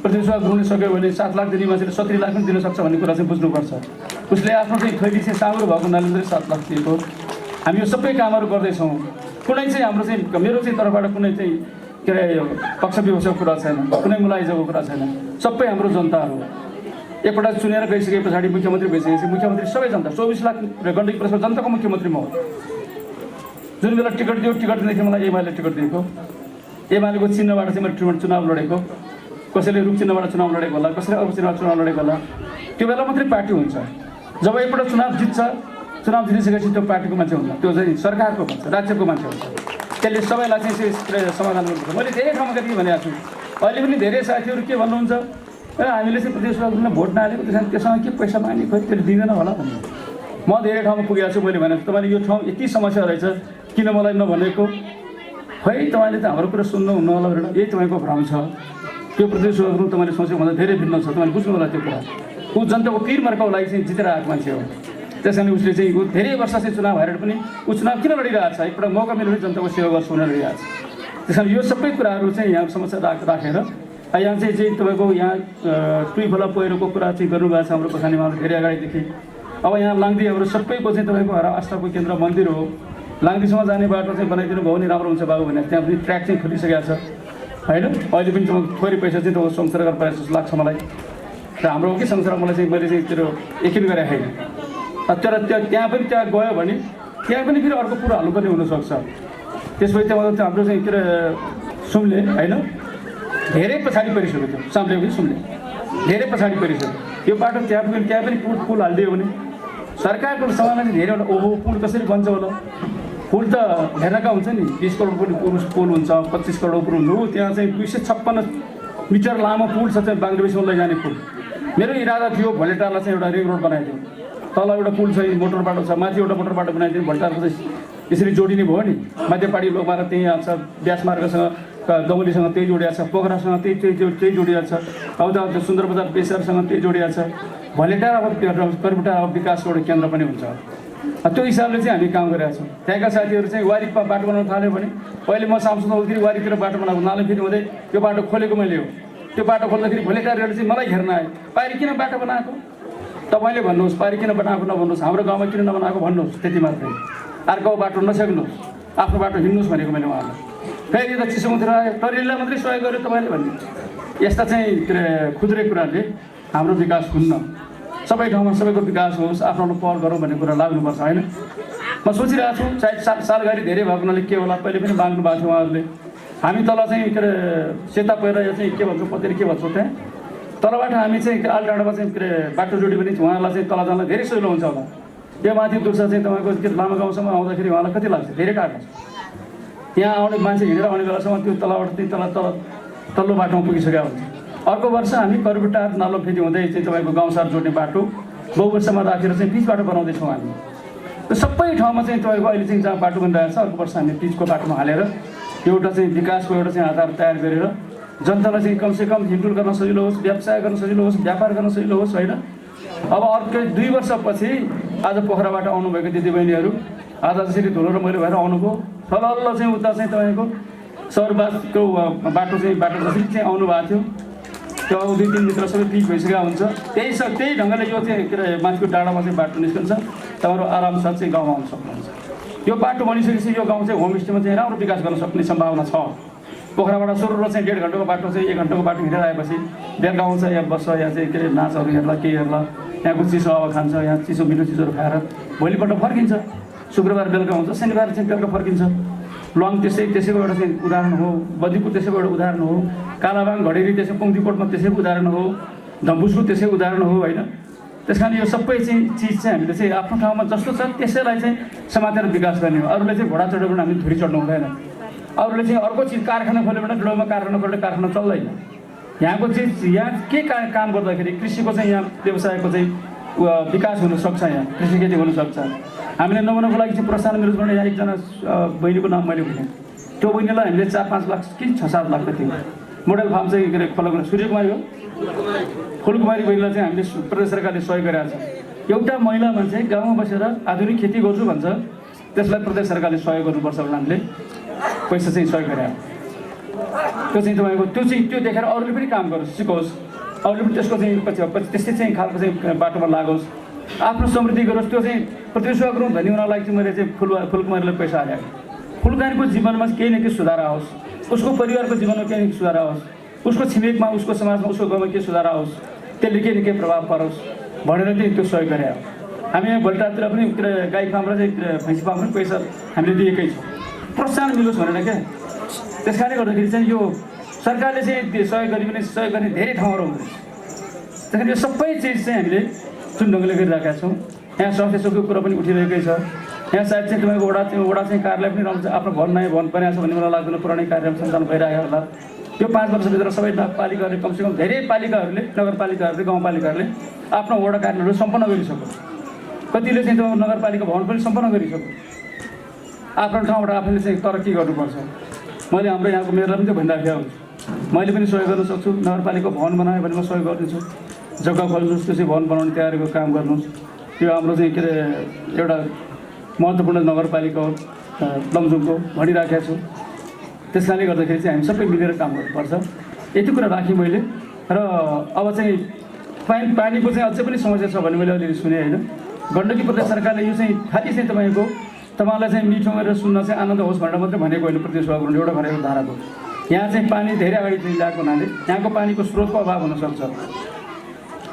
प्रतिनिधित्व गुरुले सक्यो भने 7 लाख दिने मान्छेले 70 लाख पनि दिन सक्छ भन्ने कुरा चाहिँ बुझ्नुपर्छ। उसले आफ्नो चाहिँ थैली चाहिँ साम्रो भएको हुनाले मात्रै 7 लाख दिएको। हामी यो सबै कामहरू गर्दैछौँ। कुनै चाहिँ हाम्रो चाहिँ मेरो चाहिँ तर्फबाट कुनै चाहिँ के अरे पक्ष विपक्षको कुरा छैन, कुनै मुलाइजाको कुरा छैन। सबै हाम्रो जनताहरू एकपल्ट चुनेर गइसके पछाडि मुख्यमन्त्री भइसकेपछि मुख्यमन्त्री सबै जनता 24 लाख गण्डकी प्रदेशको जनताको मुख्यमन्त्री म हो। जुन बेला टिकट दियो टिकट दिँदाखेरि मलाई एमाले टिकट दिएको, एमालेको चिन्हबाट चाहिँ मैले चुनाव लडेको, कसैले रूप चिन्हबाट चुनाव लडेको होला, कसैले अरू चिन्हबाट चुनाव लडेको होला। त्यो बेला मात्रै पार्टी हुन्छ। जब एकपल्ट चुनाव जित्छ, चुनाव जितिसकेपछि त्यो पार्टीको मान्छे हुन्छ, त्यो चाहिँ सरकारको हुन्छ, राज्यको मान्छे हुन्छ। त्यसले सबैलाई चाहिँ समाधान गर्नुपर्छ। मैले धेरै ठाउँमा कति भनेको छु, अहिले पनि धेरै साथीहरू के भन्नुहुन्छ, हामीले चाहिँ प्रतिस्पर्धा भोट नहालेको त्यससँग के पैसा माग्ने, खोइ त्यसले दिँदैन होला भन्ने। म धेरै ठाउँमा पुगेको छु, मैले भनेको तपाईँले यो ठाउँ यति समस्या रहेछ किन मलाई नभनेको, खै तपाईँले त हाम्रो कुरा सुन्नुहुन्न होला भनेर यही तपाईँको भ्रम छ। त्यो प्रतिस्पर्धा तपाईँले सोचेको भन्दा धेरै भिन्न छ, तपाईँले बुझ्नु होला त्यो कुरा। ऊ जनताको पिर मर्काको लागि चाहिँ जितेर आएको मान्छे हो। त्यस कारण उसले चाहिँ धेरै वर्ष चाहिँ चुनाव हारेर पनि ऊ चुनाव किन लडिरहेको छ, एकपल्ट मौका मिलेर जनताको सेवा गर्छु भनेर लडिरहेको छ। त्यस कारण यो सबै कुराहरू चाहिँ यहाँ समस्या राखेर यहाँ चाहिँ तपाईँको यहाँ टुइखोला पहिरोको कुरा चाहिँ गर्नुभएको छ हाम्रो पछाडिमा धेरै अगाडिदेखि। अब यहाँ लाङ्दीहरू सबैको चाहिँ तपाईँको आस्थाको केन्द्र मन्दिर हो। लाङ्दीसम्म जाने बाटो चाहिँ बनाइदिनु भयो भने राम्रो हुन्छ बाबु भने त्यहाँ पनि ट्र्याक चाहिँ खुलिसकेको छ होइन। अहिले पनि थोरै पैसा चाहिँ तपाईँको सङ्घ सरकार पाए जस्तो लाग्छ मलाई। र हाम्रो हो कि सङ्घ सरकार मलाई चाहिँ मैले चाहिँ त्यो यकिन गरेको छैन। तर त्यहाँ पनि त्यहाँ गयो भने त्यहाँ पनि फेरि अर्को कुरो हाल्नुपर्ने हुनसक्छ। त्यसपछि त्यहाँ हाम्रो चाहिँ के अरे सुम्ले होइन धेरै पछाडि परिसक्यो, त्यो साम्ले पनि सुम्ले धेरै पछाडि परिसक्यो। यो बाटो त्यहाँ पनि पुल हालिदियो भने सरकारको समाजमा चाहिँ धेरैवटा ओहो पुल कसरी बन्छ होला। पुल त हेर्नका हुन्छ नि 20 करोड पनि पुल हुन्छ, 25 करोड पुल हुन्छ। त्यहाँ चाहिँ 256 मिटर लामो पुल छ चाहिँ बाङ्ग्लादेशमा लैजाने पुल। मेरो इरादा थियो भोलेटारलाई चाहिँ एउटा रिङ रोड बनाइदिउँ, तल एउटा पुल छ, मोटर बाटो छ, माथि एउटा मोटर बाटो बनाइदिउँ। भोलेटारको चाहिँ यसरी जोडिने भयो नि, माध्यपाडी लोकमार त्यहीँ आउँछ, ब्यासमार्गसँग गौलीसँग त्यही जोडिएको छ, पोखरासँग त्यही जोडिएको छ, औदा सुन्दर बजार बेसरसँग त्यही जोडिएको छ। भोलेटार अब कर्बुटा अब विकासको एउटा केन्द्र पनि हुन्छ। त्यो हिसाबले चाहिँ हामी काम गरिरहेको छौँ। त्यहाँका साथीहरू चाहिँ वारीमा बाटो बनाउन थाल्यो भने पहिले म सांसद हुँदाखेरि वारीतिर बाटो बनाएको नाले फेरि हुँदै त्यो बाटो खोलेको मैले हो। त्यो बाटो खोल्दाखेरि भोलेटारहरूले चाहिँ मलाई घेर्न आयो, पारी किन बाटो बनाएको, तपाईँले भन्नुहोस्, पारी किन बनाएको नभन्नुहोस्, हाम्रो गाउँमा किन नबनाएको भन्नुहोस्, त्यति मात्रै। अर्को बाटो नसक्नुहोस्, आफ्नो बाटो हिँड्नुहोस् भनेको मैले उहाँलाई। फेरि त चिसो मात्रै आयो, टरिएलाई मात्रै सहयोग गर्यो तपाईँले भन्ने। यस्ता चाहिँ खुद्रे कुराले हाम्रो विकास हुन्न। सबै ठाउँमा सबैको विकास होस्, आफ्नो आफ्नो पहल गरौँ भन्ने कुरा लाग्नुपर्छ होइन। म सोचिरहेको छु सायद सालगाडी धेरै भएको हुनाले के होला, पहिले पनि माग्नु भएको थियो उहाँहरूले। हामी तल चाहिँ के अरे सेता पहिरो चाहिँ के भन्छौँ कतिले के भन्छौँ, त्यहाँ तलबाट हामी चाहिँ आलडाँडामा चाहिँ के अरे बाटो जोड्यो भने उहाँहरूलाई चाहिँ तल जानलाई धेरै सजिलो हुन्छ होला। यो माथि दुर्सा चाहिँ तपाईँको के लामा गाउँसम्म आउँदाखेरि उहाँलाई कति लाग्छ, धेरै टाढो छ। त्यहाँ आउने मान्छे हिँडेर आउने बेलासम्म त्यो तलबाट चाहिँ तल्लो बाटोमा पुगिसकेको हुन्छ। अर्को वर्ष हामी कर्बुटा नालो फेरि हुँदै चाहिँ तपाईँको गाउँसार जोड्ने बाटो 2 वर्षमा राखेर चाहिँ पिच बाटो बनाउँदैछौँ हामी। र सबै ठाउँमा चाहिँ तपाईँको अहिले चाहिँ जहाँ बाटो बनिरहेको छ अर्को वर्ष हामी पिचको बाटोमा हालेर एउटा चाहिँ विकासको एउटा चाहिँ आधार तयार गरेर जनतालाई चाहिँ कमसेकम हिँडडुल गर्न सजिलो होस्, व्यवसाय गर्न सजिलो होस्, व्यापार गर्न सजिलो होस् होइन। अब अर्को 2 वर्षपछि आज पोखराबाट आउनुभएको दिदीबहिनीहरू आज जसरी धुलो र मैलो भएर आउनुभयो, थलल्ल चाहिँ उता चाहिँ तपाईँको सहरबासको बाटो जसरी चाहिँ आउनुभएको थियो त्यो 2-3 मिटर सबै पिच भइसकेको हुन्छ। त्यही ढङ्गले यो चाहिँ के अरे माथिको डाँडामा चाहिँ बाटो निस्कन्छ, तपाईँहरू आरामसाथ चाहिँ गाउँमा आउनु सक्नुहुन्छ। यो बाटो बनिसकेपछि यो गाउँ चाहिँ होमस्टेमा चाहिँ राम्रो विकास गर्न सक्ने सम्भावना छ। पोखराबाट सुरु चाहिँ 1.5 घन्टाको बाटो चाहिँ 1 घन्टाको बाटो हिँडेर आएपछि बेलुका आउँछ, यहाँ बस्छ, यहाँ चाहिँ के अरे नाचहरू हेर्ला के हेर्ला, यहाँको चिसो हावा खान्छ, यहाँ चिसो मिठो चिजहरू खाएर भोलिपल्ट फर्किन्छ। शुक्रबार बेलुका आउँछ, शनिबार चाहिँ बेलुका फर्किन्छ। लङ त्यसैको एउटा चाहिँ उदाहरण हो, बदीपुर त्यसैको एउटा उदाहरण हो, कालाबाङ घडेरी त्यसै पुङ्दीकोटमा त्यसैको उदाहरण हो, धम्बुसको त्यसै उदाहरण हो होइन। त्यस कारण यो सबै चाहिँ चिज चाहिँ हामीले चाहिँ आफ्नो ठाउँमा जस्तो छ त्यसैलाई चाहिँ समातेर विकास गर्ने हो। अरूले चाहिँ घोडा चढेर पनि हामी धुरी चढ्नु हुँदैन। अरूले चाहिँ अर्को चिज कारखाना खोल्यो भने डोमा कारखाना खोल्यो, कारखाना चल्दैन। यहाँको चिज यहाँ के काम गर्दाखेरि कृषिको चाहिँ यहाँ व्यवसायको चाहिँ विकास हुनसक्छ, यहाँ कृषि खेती हुनसक्छ। हामीले नमुनाको लागि चाहिँ प्रोत्साहन मिलोस् भने यहाँ एकजना बहिनीको नाम मैले भनेँ, त्यो बहिनीलाई हामीले 4-5 लाख कि 6-7 लाखको थियो मोडल फार्म चाहिँ के अरे खोलाको सूर्यकुमारी हो, फुलकुमारी बहिनीलाई चाहिँ हामीले प्रदेश सरकारले सहयोग गरेको छ। एउटा महिला मान्छे गाउँमा बसेर आधुनिक खेती गर्छु भन्छ, त्यसलाई प्रदेश सरकारले सहयोग गर्नुपर्छ भनेर हामीले पैसा चाहिँ सहयोग गरेको। त्यो चाहिँ तपाईँको त्यो देखेर अरूले पनि काम गरोस्, सिकोस्, अरूले पनि त्यसको चाहिँ पछि त्यस्तै चाहिँ खालको चाहिँ बाटोमा लागोस्, आफ्नो समृद्धि गरोस्। त्यो चाहिँ प्रतिष्ठा गरौँ धनी हुनलाई चाहिँ मैले चाहिँ फुलकुमारीलाई पैसा हालेको। फुलकुमारीको जीवनमा केही न केही सुधार आओस्, उसको परिवारको जीवनमा केही न केही सुधार आओस्, उसको छिमेकमा, उसको समाजमा, उसको गाउँमा केही सुधार आओस्, त्यसले केही न केही प्रभाव परोस् भनेर चाहिँ त्यो सहयोग गरे हो। हामी यहाँ भोल्टातिर पनि गाई फार्म र चाहिँ भैँसी फार्म पनि पैसा हामीले दिएकै छौँ, प्रोत्साहन मिलोस् भनेर क्या। त्यस कारणले गर्दाखेरि चाहिँ यो सरकारले चाहिँ सहयोग गरे पनि सहयोग गर्ने धेरै ठाउँहरू हुँदैछ। त्यस कारण यो सबै चिज चाहिँ हामीले जुन ढङ्गले गरिरहेका छौँ। यहाँ स्वास्थ्य सेवाको कुरा पनि उठिरहेकै छ। यहाँ सायद चाहिँ तपाईँको वडा चाहिँ कार्यालय पनि रहन्छ, आफ्नो भवन नयाँ भवन बनाएको छ भन्ने मलाई लाग्दैन, पुरानै कार्यालय सञ्चालन भइरहेको होला। यो 5 वर्षभित्र सबै पालिकाहरूले कमसेकम धेरै पालिकाहरूले, नगरपालिकाहरूले, गाउँपालिकाहरूले आफ्नो वडा कार्यालयहरू सम्पन्न गरिसक्यो। कतिले चाहिँ त्यो नगरपालिका भवन पनि सम्पन्न गरिसक्यो। आफ्नो ठाउँबाट आफूले चाहिँ तरक्की गर्नुपर्छ। मैले हाम्रो यहाँको मेयरलाई पनि त्यो भनिराखेको हुन्छु, मैले पनि सहयोग गर्न सक्छु। नगरपालिका भवन बनायो भने म सहयोग गरिदिन्छु, जग्गा खोल्नुहोस्, त्यो चाहिँ भवन बनाउने तयारीको काम गर्नुहोस्। यो हाम्रो चाहिँ के अरे एउटा महत्त्वपूर्ण नगरपालिका हो लमजुङको भनिराखेको छु। त्यस कारणले गर्दाखेरि चाहिँ हामी सबै मिलेर काम गर्नुपर्छ। यति कुरा राखेँ मैले। र अब चाहिँ पानीको चाहिँ अझै पनि समस्या छ भन्ने मैले अलिअलि सुने होइन। गण्डकी प्रदेश सरकारले यो चाहिँ खालि चाहिँ तपाईँलाई चाहिँ मिठो गरेर सुन्न चाहिँ आनन्द होस् भनेर मात्रै भनेको होइन। प्रदेश सभाको एउटा भनेको धाराको यहाँ चाहिँ पानी धेरै अगाडि चाहिँ ल्याएको हुनाले यहाँको पानीको स्रोतको अभाव हुनसक्छ।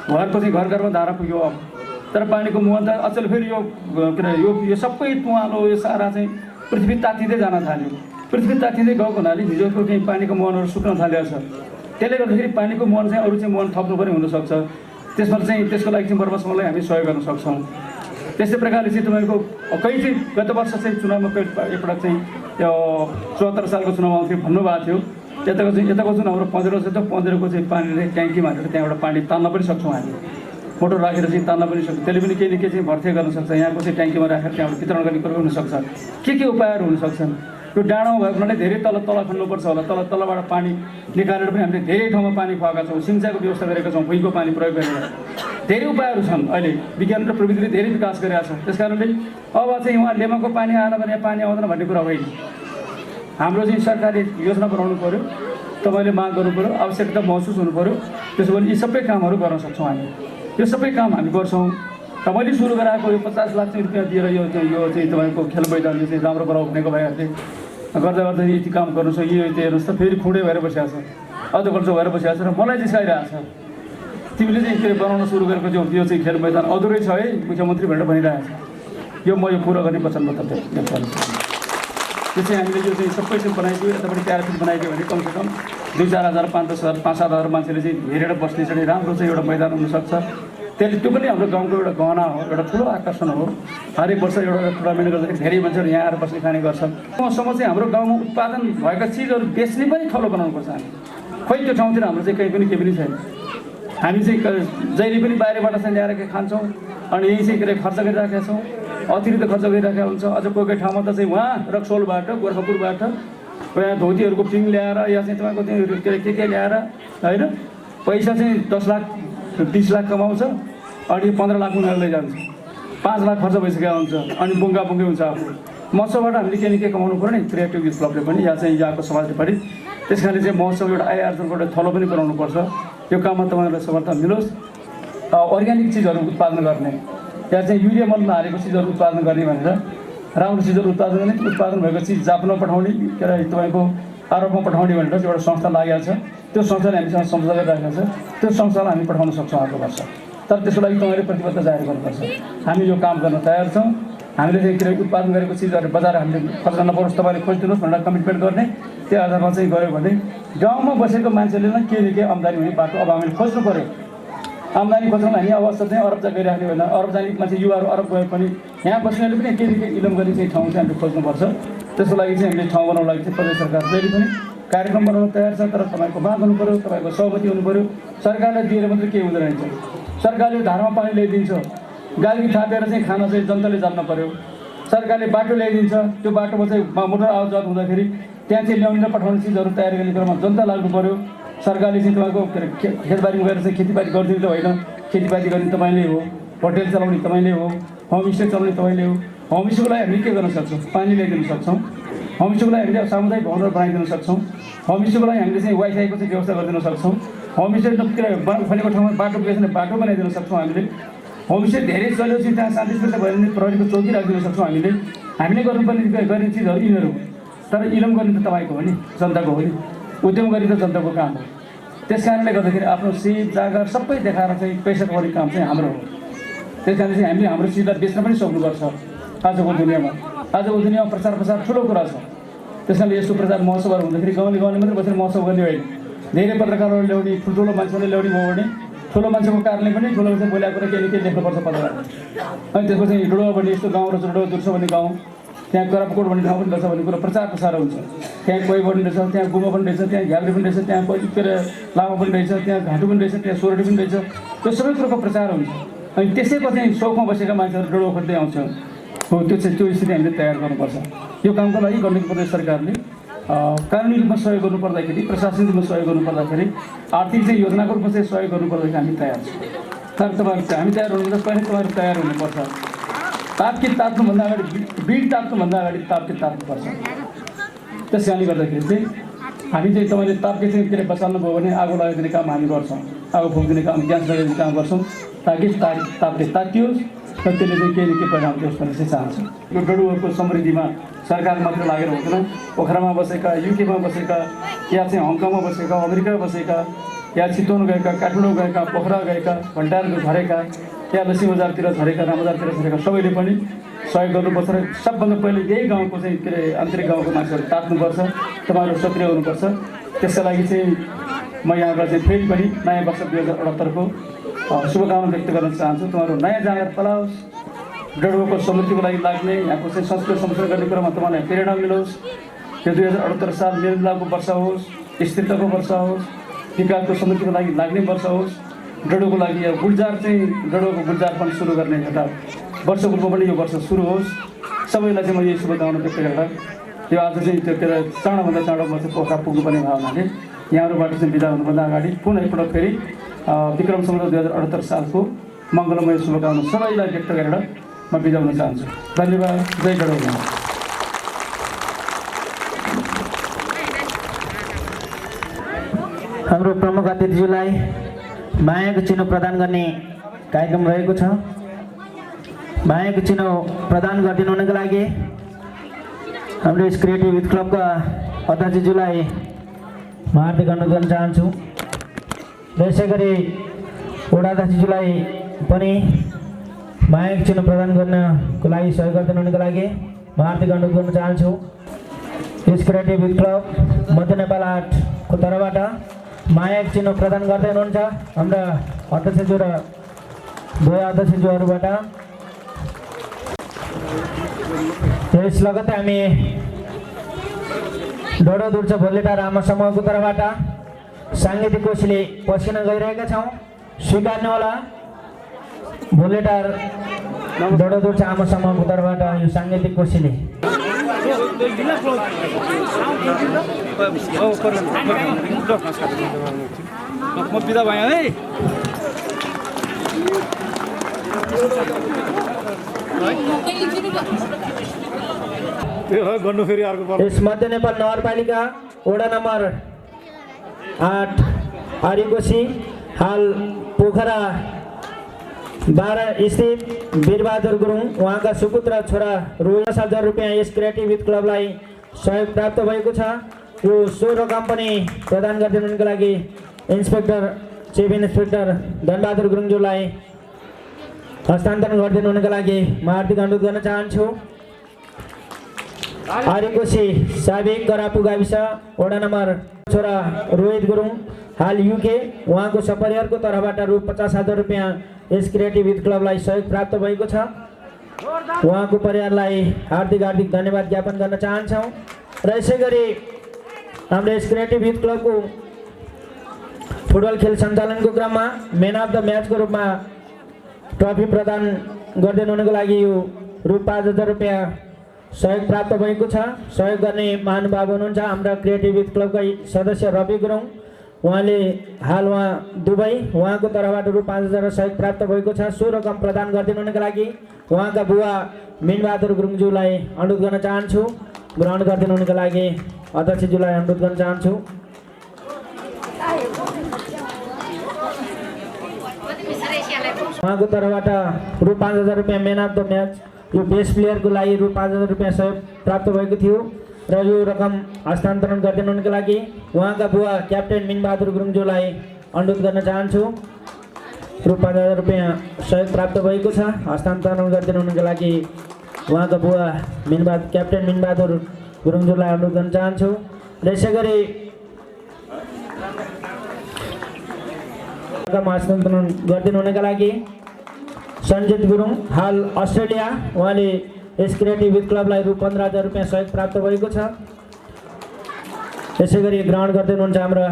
घरको चाहिँ घरमा धारा पुग्यो अब, तर पानीको मुहान त अचेल फेरि यो के अरे यो सबै तुवालो यो सारा चाहिँ पृथ्वी तातिँदै जान थाल्यो। पृथ्वी तातिँदै गएको हुनाले हिजोको चाहिँ पानीको मुहानहरू सुक्न थालेको छ। त्यसले गर्दाखेरि पानीको मुहान चाहिँ अरू चाहिँ मुहान थप्नु पनि हुनसक्छ। त्यसमा चाहिँ त्यसको लागि चाहिँ बर्मासम्मलाई हामी सहयोग गर्न सक्छौँ। त्यस्तै प्रकारले चाहिँ तपाईँको कहीँ चाहिँ गत वर्ष चाहिँ चुनावमा एकपल्ट चाहिँ त्यो 74 सालको चुनाव आउँथ्यो भन्नुभएको थियो। यताको जुन हाम्रो 15 छ त्यो 15को चाहिँ पानीले ट्याङ्कीमा हालेर त्यहाँबाट पानी तान्न पनि सक्छौँ हामी। मोटर राखेर चाहिँ तान्न पनि सक्छ, त्यसले पनि केही न केही चाहिँ भर्ती गर्न सक्छ। यहाँको चाहिँ ट्याङ्कीमा राखेर त्यहाँबाट वितरण गर्ने कुरो हुनसक्छ। के उपायहरू हुनसक्छन्। यो डाँडामा भएको हुनाले धेरै तल खन्नुपर्छ होला। तलबाट पानी निकालेर पनि हामीले धेरै ठाउँमा पानी खुवाएका छौँ, सिँचाइको व्यवस्था गरेका छौँ, भुइँको पानी प्रयोग गरेर। धेरै उपायहरू छन्। अहिले विज्ञान र प्रविधिले धेरै विकास गरेका छ। त्यस कारणले अब चाहिँ उहाँ लेमाको पानी आएन भने पानी आउँदैन भन्ने कुरा होइन। हाम्रो चाहिँ सरकारले योजना बनाउनु पऱ्यो, तपाईँले माग गर्नु पऱ्यो, आवश्यकता महसुस हुनु पऱ्यो। त्यसो भने यी सबै कामहरू गर्न सक्छौँ हामी। यो सबै काम हामी गर्छौँ। र मैले सुरु गराएको यो 50 लाख चाहिँ रुपियाँ दिएर यो चाहिँ तपाईँको खेल मैदान यो चाहिँ राम्रो गराउ भनेको भइहाल्थ्यो। गर्दा गर्दा यति काम गर्नु छ, यो हेर्नुहोस् त फेरि खुँडे भएर बसिरहेको छ, अधोकल्चो भएर बसिरहेको छ र मलाई जिस्काइरहेको छ। तिमीले चाहिँ के बनाउन सुरु गरेको यो चाहिँ खेल मैदान अधुरै छ है मुख्यमन्त्री भनेर भनिरहेको छ। यो म यो पुरा गर्ने वचनबद्धता व्यक्त गर्छु। त्यो चाहिँ हामीले यो चाहिँ सबै चाहिँ बनाइदियो, यतापट्टि 4 फिट बनाइदियो भने कमसेकम 2-4 हजार 5-10 हजार 5-7 हजार मान्छेले चाहिँ हेरेर बस्ने चाहिँ राम्रो चाहिँ एउटा मैदान हुनसक्छ। त्यसले त्यो पनि हाम्रो गाउँको एउटा गहना हो, एउटा ठुलो आकर्षण हो। हरेक वर्ष एउटा टुर्नामेन्ट गर्दाखेरि धेरै मान्छेहरू यहाँ आएर बस्ने खाने गर्छन्। सम्म चाहिँ हाम्रो गाउँमा उत्पादन भएका चिजहरू बेच्ने पनि थलो बनाउनुपर्छ हामी। खोइ त्यो ठाउँतिर हाम्रो चाहिँ केही पनि छैन। हामी चाहिँ जहिले पनि बाहिरबाट चाहिँ ल्याएर खान्छौँ अनि यही चाहिँ के अरे खर्च गरिराखेका छौँ। अतिरिक्त खर्च गरिराखेको हुन्छ। अझ कोही कोही ठाउँमा त चाहिँ उहाँ रक्सोलबाट गोर्खापुरबाट यहाँ धोतीहरूको पिङ ल्याएर या चाहिँ तपाईँको चाहिँ के ल्याएर होइन पैसा चाहिँ 10 लाख 20 लाख कमाउँछ अनि 15 लाख उनीहरूले जान्छ, 5 लाख खर्च भइसकेको हुन्छ अनि बुङ्गा बुङ्गी हुन्छ आफू। महोत्सवबाट हामीले के न के कमाउनु पऱ्यो नि क्रिएटिभ युथ क्लबले पनि या चाहिँ यहाँको समाजले पनि। त्यस कारणले चाहिँ महोत्सव एउटा आय आर्जनको एउटा थलो पनि बनाउनुपर्छ। यो काममा तपाईँहरूलाई समर्थन मिलोस्। अर्ग्यानिक चिजहरू उत्पादन गर्ने या चाहिँ युरिया मल नहालेको चिजहरू उत्पादन गर्ने भनेर राम्रो चिजहरू उत्पादन गर्ने, उत्पादन भएको चिज जापानमा पठाउने के अरे तपाईँको आरोपमा पठाउने भनेर एउटा संस्था लागेको छ। त्यो संस्थाले हामीसँग सम्झौता गरिरहेको छ। त्यो संस्थालाई हामी पठाउन सक्छौँ अर्को वर्ष। तर त्यसको लागि तपाईँले प्रतिबद्धता जाहेर गर्नुपर्छ। हामी यो काम गर्न तयार छौँ। हामीले चाहिँ के अरे उत्पादन गरेको चिजहरू बजार हामीले खर्च नपरोस्, तपाईँले खोजिदिनुहोस् भनेर कमिटमेन्ट गर्ने। त्यो आधारमा चाहिँ गऱ्यो भने गाउँमा बसेको मान्छेले नै के न के आम्दानी हुने बाटो अब हामीले खोज्नु पऱ्यो। आम्दानी खोज्नमा हामी अवस्था चाहिँ अरब जा गइराख्ने होइन। अरब जाने मान्छे युवाहरू अरब गए पनि यहाँ बस्नेले पनि के न के इलम गर्ने चाहिँ ठाउँ चाहिँ हामीले खोज्नुपर्छ। त्यसको लागि चाहिँ हामीले ठाउँ बनाउनको लागि चाहिँ प्रदेश सरकार जहिले पनि कार्यक्रम बनाउन तयार छ। तर तपाईँको माग हुनु पऱ्यो, तपाईँको सहमति हुनु पऱ्यो। सरकारले दिएर मात्रै केही हुँदैन रहेछ। सरकारले धारमा पानी ल्याइदिन्छ, गाली थापेर चाहिँ खाना चाहिँ जनताले जान्न पऱ्यो। सरकारले बाटो ल्याइदिन्छ, त्यो बाटोमा चाहिँ मोटर आवाजात हुँदाखेरि त्यहाँ चाहिँ ल्याउने र पठाउने चिजहरू तयार गर्ने क्रममा जनता लाग्नु पऱ्यो। सरकारले चाहिँ तपाईँको के अरे खेतबारीमा गएर चाहिँ खेतीपाती गरिदिनु त होइन, खेतीपाती गर्ने तपाईँले हो, होटेल चलाउने तपाईँले हो, होमस्टे चलाउने तपाईँले हो। होमस्टेको लागि हामीले के गर्न सक्छौँ? पानी ल्याइदिन सक्छौँ। होमस्टेको लागि हामीले सामुदायिक भवनहरू बनाइदिन सक्छौँ। होमस्टेको लागि हामीले चाहिँ वाइफाईको चाहिँ व्यवस्था गरिदिन सक्छौँ। होमस्टे के अरे फलेको ठाउँमा बाटो पुगेछ भने बाटो बनाइदिन सक्छौँ हामीले। होमस्टे धेरै चलेपछि त्यहाँ शान्ति सुरक्षा भयो भने प्रहरीको चौकी राखिदिन सक्छौँ हामीले। हामीले गर्नुपर्ने गर्ने चिजहरू यिनीहरू, तर इलम गर्ने त तपाईँको हो नि, जनताको हो नि। उद्यम गर्ने त जनताको काम हो। त्यस कारणले गर्दाखेरि आफ्नो सिप जागर सबै देखाएर चाहिँ पैसा कमाउने काम चाहिँ हाम्रो हो। त्यस कारण चाहिँ हामीले हाम्रो चिजलाई बेच्न पनि सक्नुपर्छ। आजको दुनियाँमा प्रचार ठुलो कुरा छ। त्यस कारणले यस्तो प्रचार महोत्सवहरू हुँदाखेरि गाउँले मात्रै बसेर महोत्सव गर्ने होइन, धेरै पत्रकारहरू ल्याउने, ठुल्ठुलो मान्छेहरूले ल्याउने भयो भने ठुलो मान्छेको कारणले पनि ठुलो मान्छे बोलाएको कुरा केही न केही लेख्नुपर्छ पत्रकार। अनि त्यसको चाहिँ डुडो भन्ने यस्तो गाउँ रहेछ, डुडो दुर्छ भन्ने गाउँ, त्यहाँ करापकोट भन्ने ठाउँ पनि रहेछ भन्ने कुरो प्रचार हुन्छ। त्यहाँ कोही पनि रहेछ, त्यहाँ गुम्बा पनि रहेछ, त्यहाँ घ्याब्री पनि रहेछ, त्यहाँ कोही के अरे लामा पनि रहेछ, त्यहाँ घाँटु पनि रहेछ, त्यहाँ सोरठी पनि रहेछ। त्यो सबै कुरोको प्रचार हुन्छ। अनि त्यसैको चाहिँ सौखमा बसेका मान्छेहरू डुडो खोज्दै आउँछ हो। त्यो स्थिति हामीले तयार गर्नुपर्छ। यो कामको लागि गण्डकी प्रदेश सरकारले कानुनी रूपमा सहयोग गर्नुपर्दाखेरि, प्रशासनिक रूपमा सहयोग गर्नुपर्दाखेरि, आर्थिक चाहिँ योजनाको रूपमा चाहिँ सहयोग गर्नुपर्दाखेरि हामी तयार छौँ। तर तपाईँहरू हामी तयार हुनुहुन्छ, पहिले तपाईँहरू तयार हुनुपर्छ। तापकित ताप्नुभन्दा अगाडि बिड ताप्नुभन्दा अगाडि तापकित ताप्नुपर्छ। त्यस कारणले गर्दाखेरि चाहिँ हामी चाहिँ तपाईँले तापके चाहिँ के अरे बचाल्नुभयो भने आगो लगाइदिने काम हामी गर्छौँ, आगो फुकिदिने काम, ग्यास लगाइदिने काम गर्छौँ ताकि तापले तातियोस् र त्यसले चाहिँ केही न केही परिणाम दियोस् भन्ने चाहिँ चाहन्छौँ। यो डडुहरूको समृद्धिमा सरकार मात्र लागेर हुँदैन, पोखरामा बसेका, युकेमा बसेका, या चाहिँ हङकङमा बसेका, अमेरिका बसेका, या चितवन गएका, काठमाडौँ गएका, पोखरा गएका, भण्डार झरेका, या लक्ष्मी बजारतिर झरेका, रामबजारतिर झरेका सबैले पनि सहयोग गर्नुपर्छ। र सबभन्दा पहिले यही गाउँको चाहिँ के अरे आन्तरिक गाउँको मान्छेहरू तात्नुपर्छ, तपाईँहरू सक्रिय हुनुपर्छ। त्यसका लागि चाहिँ म यहाँबाट चाहिँ फेरि पनि नयाँ वर्ष 2078को शुभकामना व्यक्त गर्न चाहन्छु। तपाईँहरू नयाँ जाँगर पलाओस्, डडुवाको समृद्धिको लागि लाग्ने, यहाँको चाहिँ संस्कृति संरक्षण गर्ने कुरामा तपाईँलाई प्रेरणा मिलोस्। यो 2078 साल निर्मलाको वर्ष होस्, स्थिरताको वर्ष होस्, विकासको समृद्धिको लागि लाग्ने वर्ष होस्। डडुवाको लागि यो गुल्जार चाहिँ डडुवाको गुल्जारपन सुरु गर्ने एउटा वर्षको रूपमा पनि यो वर्ष सुरु होस्। सबैलाई चाहिँ म यही शुभकामना व्यक्त गरेर यो आज चाहिँ त्यो के अरे चाँडोभन्दा चाँडो म चाहिँ पोखरा पुग्नुपर्ने भावनाले यहाँहरूबाट चाहिँ बिदा हुनुभन्दा अगाडि पुनः एकपल्ट फेरि विक्रम सम्वत 2078 सालको मङ्गलमय शुभकामना सबैलाई व्यक्त गरेर म बिदा हुन चाहन्छु। धन्यवाद। जय डडुवा। हाम्रो प्रमुख अतिथिज्यूलाई मायाको चिनो प्रदान गर्ने कार्यक्रम रहेको छ। मायाको चिनो प्रदान गरिदिनु हुनको लागि हाम्रो यस क्रिएटिभ युथ क्लबका अध्यक्षज्यूलाई म हार्दिक अनुरोध गर्न चाहन्छु। त्यसै गरी वडा अध्यक्षज्यूलाई पनि मायाको चिनो प्रदान गर्नको लागि सहयोग गरिदिनु हुनको लागि म हार्दिक अनुरोध गर्न चाहन्छु। यस क्रिएटिभ युथ क्लब मध्य नेपाल 8को तर्फबाट मायाको चिनो प्रदान गर्दै हुनुहुन्छ हाम्रा अध्यक्षज्यू र दुवै अध्यक्षज्यूहरूबाट। त्यस लगतै हामी डोडो दुर्छ भोलेटार आमा समूहको तर्फबाट साङ्गीतिक कोशीले पसिन गइरहेका छौँ, स्वीकार्नु होला। भोलेटार डोडोदुर्चा आमा समूहको तर्फबाट यो साङ्गीतिक कोसेली म बिदा भएँ है गर्नु फेरि अर्को यस मध्य नेपाल नगरपालिका वडा नम्बर 8 हरिकोशी हाल पोखरा 12 स्थित वीरबहादुर गुरुङ उहाँका सुपुत्र छोरा रु 10,000 रुपियाँ यस क्रिएटिभ युथ क्लबलाई सहयोग प्राप्त भएको छ। यो सो रकम पनि प्रदान गरिदिनुको लागि इन्सपेक्टर चिफ इन्सपेक्टर धनबहादुर गुरुङज्यूलाई हस्तान्तरण गरिदिनुको लागि म हार्दिक अनुरोध गर्न चाहन्छु। हरिकोशी साबिक करापु गाविस वडा नम्बर छोरा रोहित गुरुङ हाल युके उहाँको सपरिवारको तर्फबाट रु 50,000 रुपियाँ यस क्रिएटिभ युथ क्लबलाई सहयोग प्राप्त भएको छ। उहाँको परिवारलाई हार्दिक धन्यवाद ज्ञापन गर्न चाहन्छौँ। र यसै गरी हाम्रो यस क्रिएटिभ युथ क्लबको फुटबल खेल सञ्चालनको क्रममा म्यान अफ द म्याचको रूपमा ट्रफी प्रदान गरिदिनुको लागि यो रु 5,000 रुपियाँ सहयोग प्राप्त भएको छ। सहयोग गर्ने महानुभाव हुनुहुन्छ हाम्रा क्रिएटिभ युथ क्लबका सदस्य रवि गुरुङ उहाँले हाल दुबई उहाँको तर्फबाट रु 5,000 सहयोग प्राप्त भएको छ। सो रकम प्रदान गरिदिनुको लागि उहाँका बुवा मिनबहादुर गुरुङज्यूलाई अनुरोध गर्न चाहन्छु। ग्रहण गरिदिनुको लागि अध्यक्षज्यूलाई अनुरोध गर्न चाहन्छु। उहाँको तर्फबाट रु 5,000 रुपियाँ म्यान अफ द म्याच यो बेस्ट प्लेयरको लागि रु 5,000 रुपियाँ सहयोग प्राप्त भएको थियो र यो रकम हस्तान्तरण गरिदिनुको लागि उहाँका बुवा क्याप्टेन मिनबहादुर गुरुङज्यूलाई अनुरोध गर्न चाहन्छु। रु 5,000 रुपियाँ सहयोग प्राप्त भएको छ। हस्तान्तरण गरिदिनुको लागि उहाँका बुवा क्याप्टेन मिनबहादुर गुरुङज्यूलाई अनुरोध गर्न चाहन्छु। र यसै गरी हस्तान्तरण गरिदिनुको लागि सञ्जित गुरुङ हाल अस्ट्रेलिया उहाँले यस क्रिएटिभ युथ क्लबलाई रु 15,000 रुपियाँ सहयोग प्राप्त भएको छ। यसै गरी ग्रहण गरिदिनुहुन्छ हाम्रा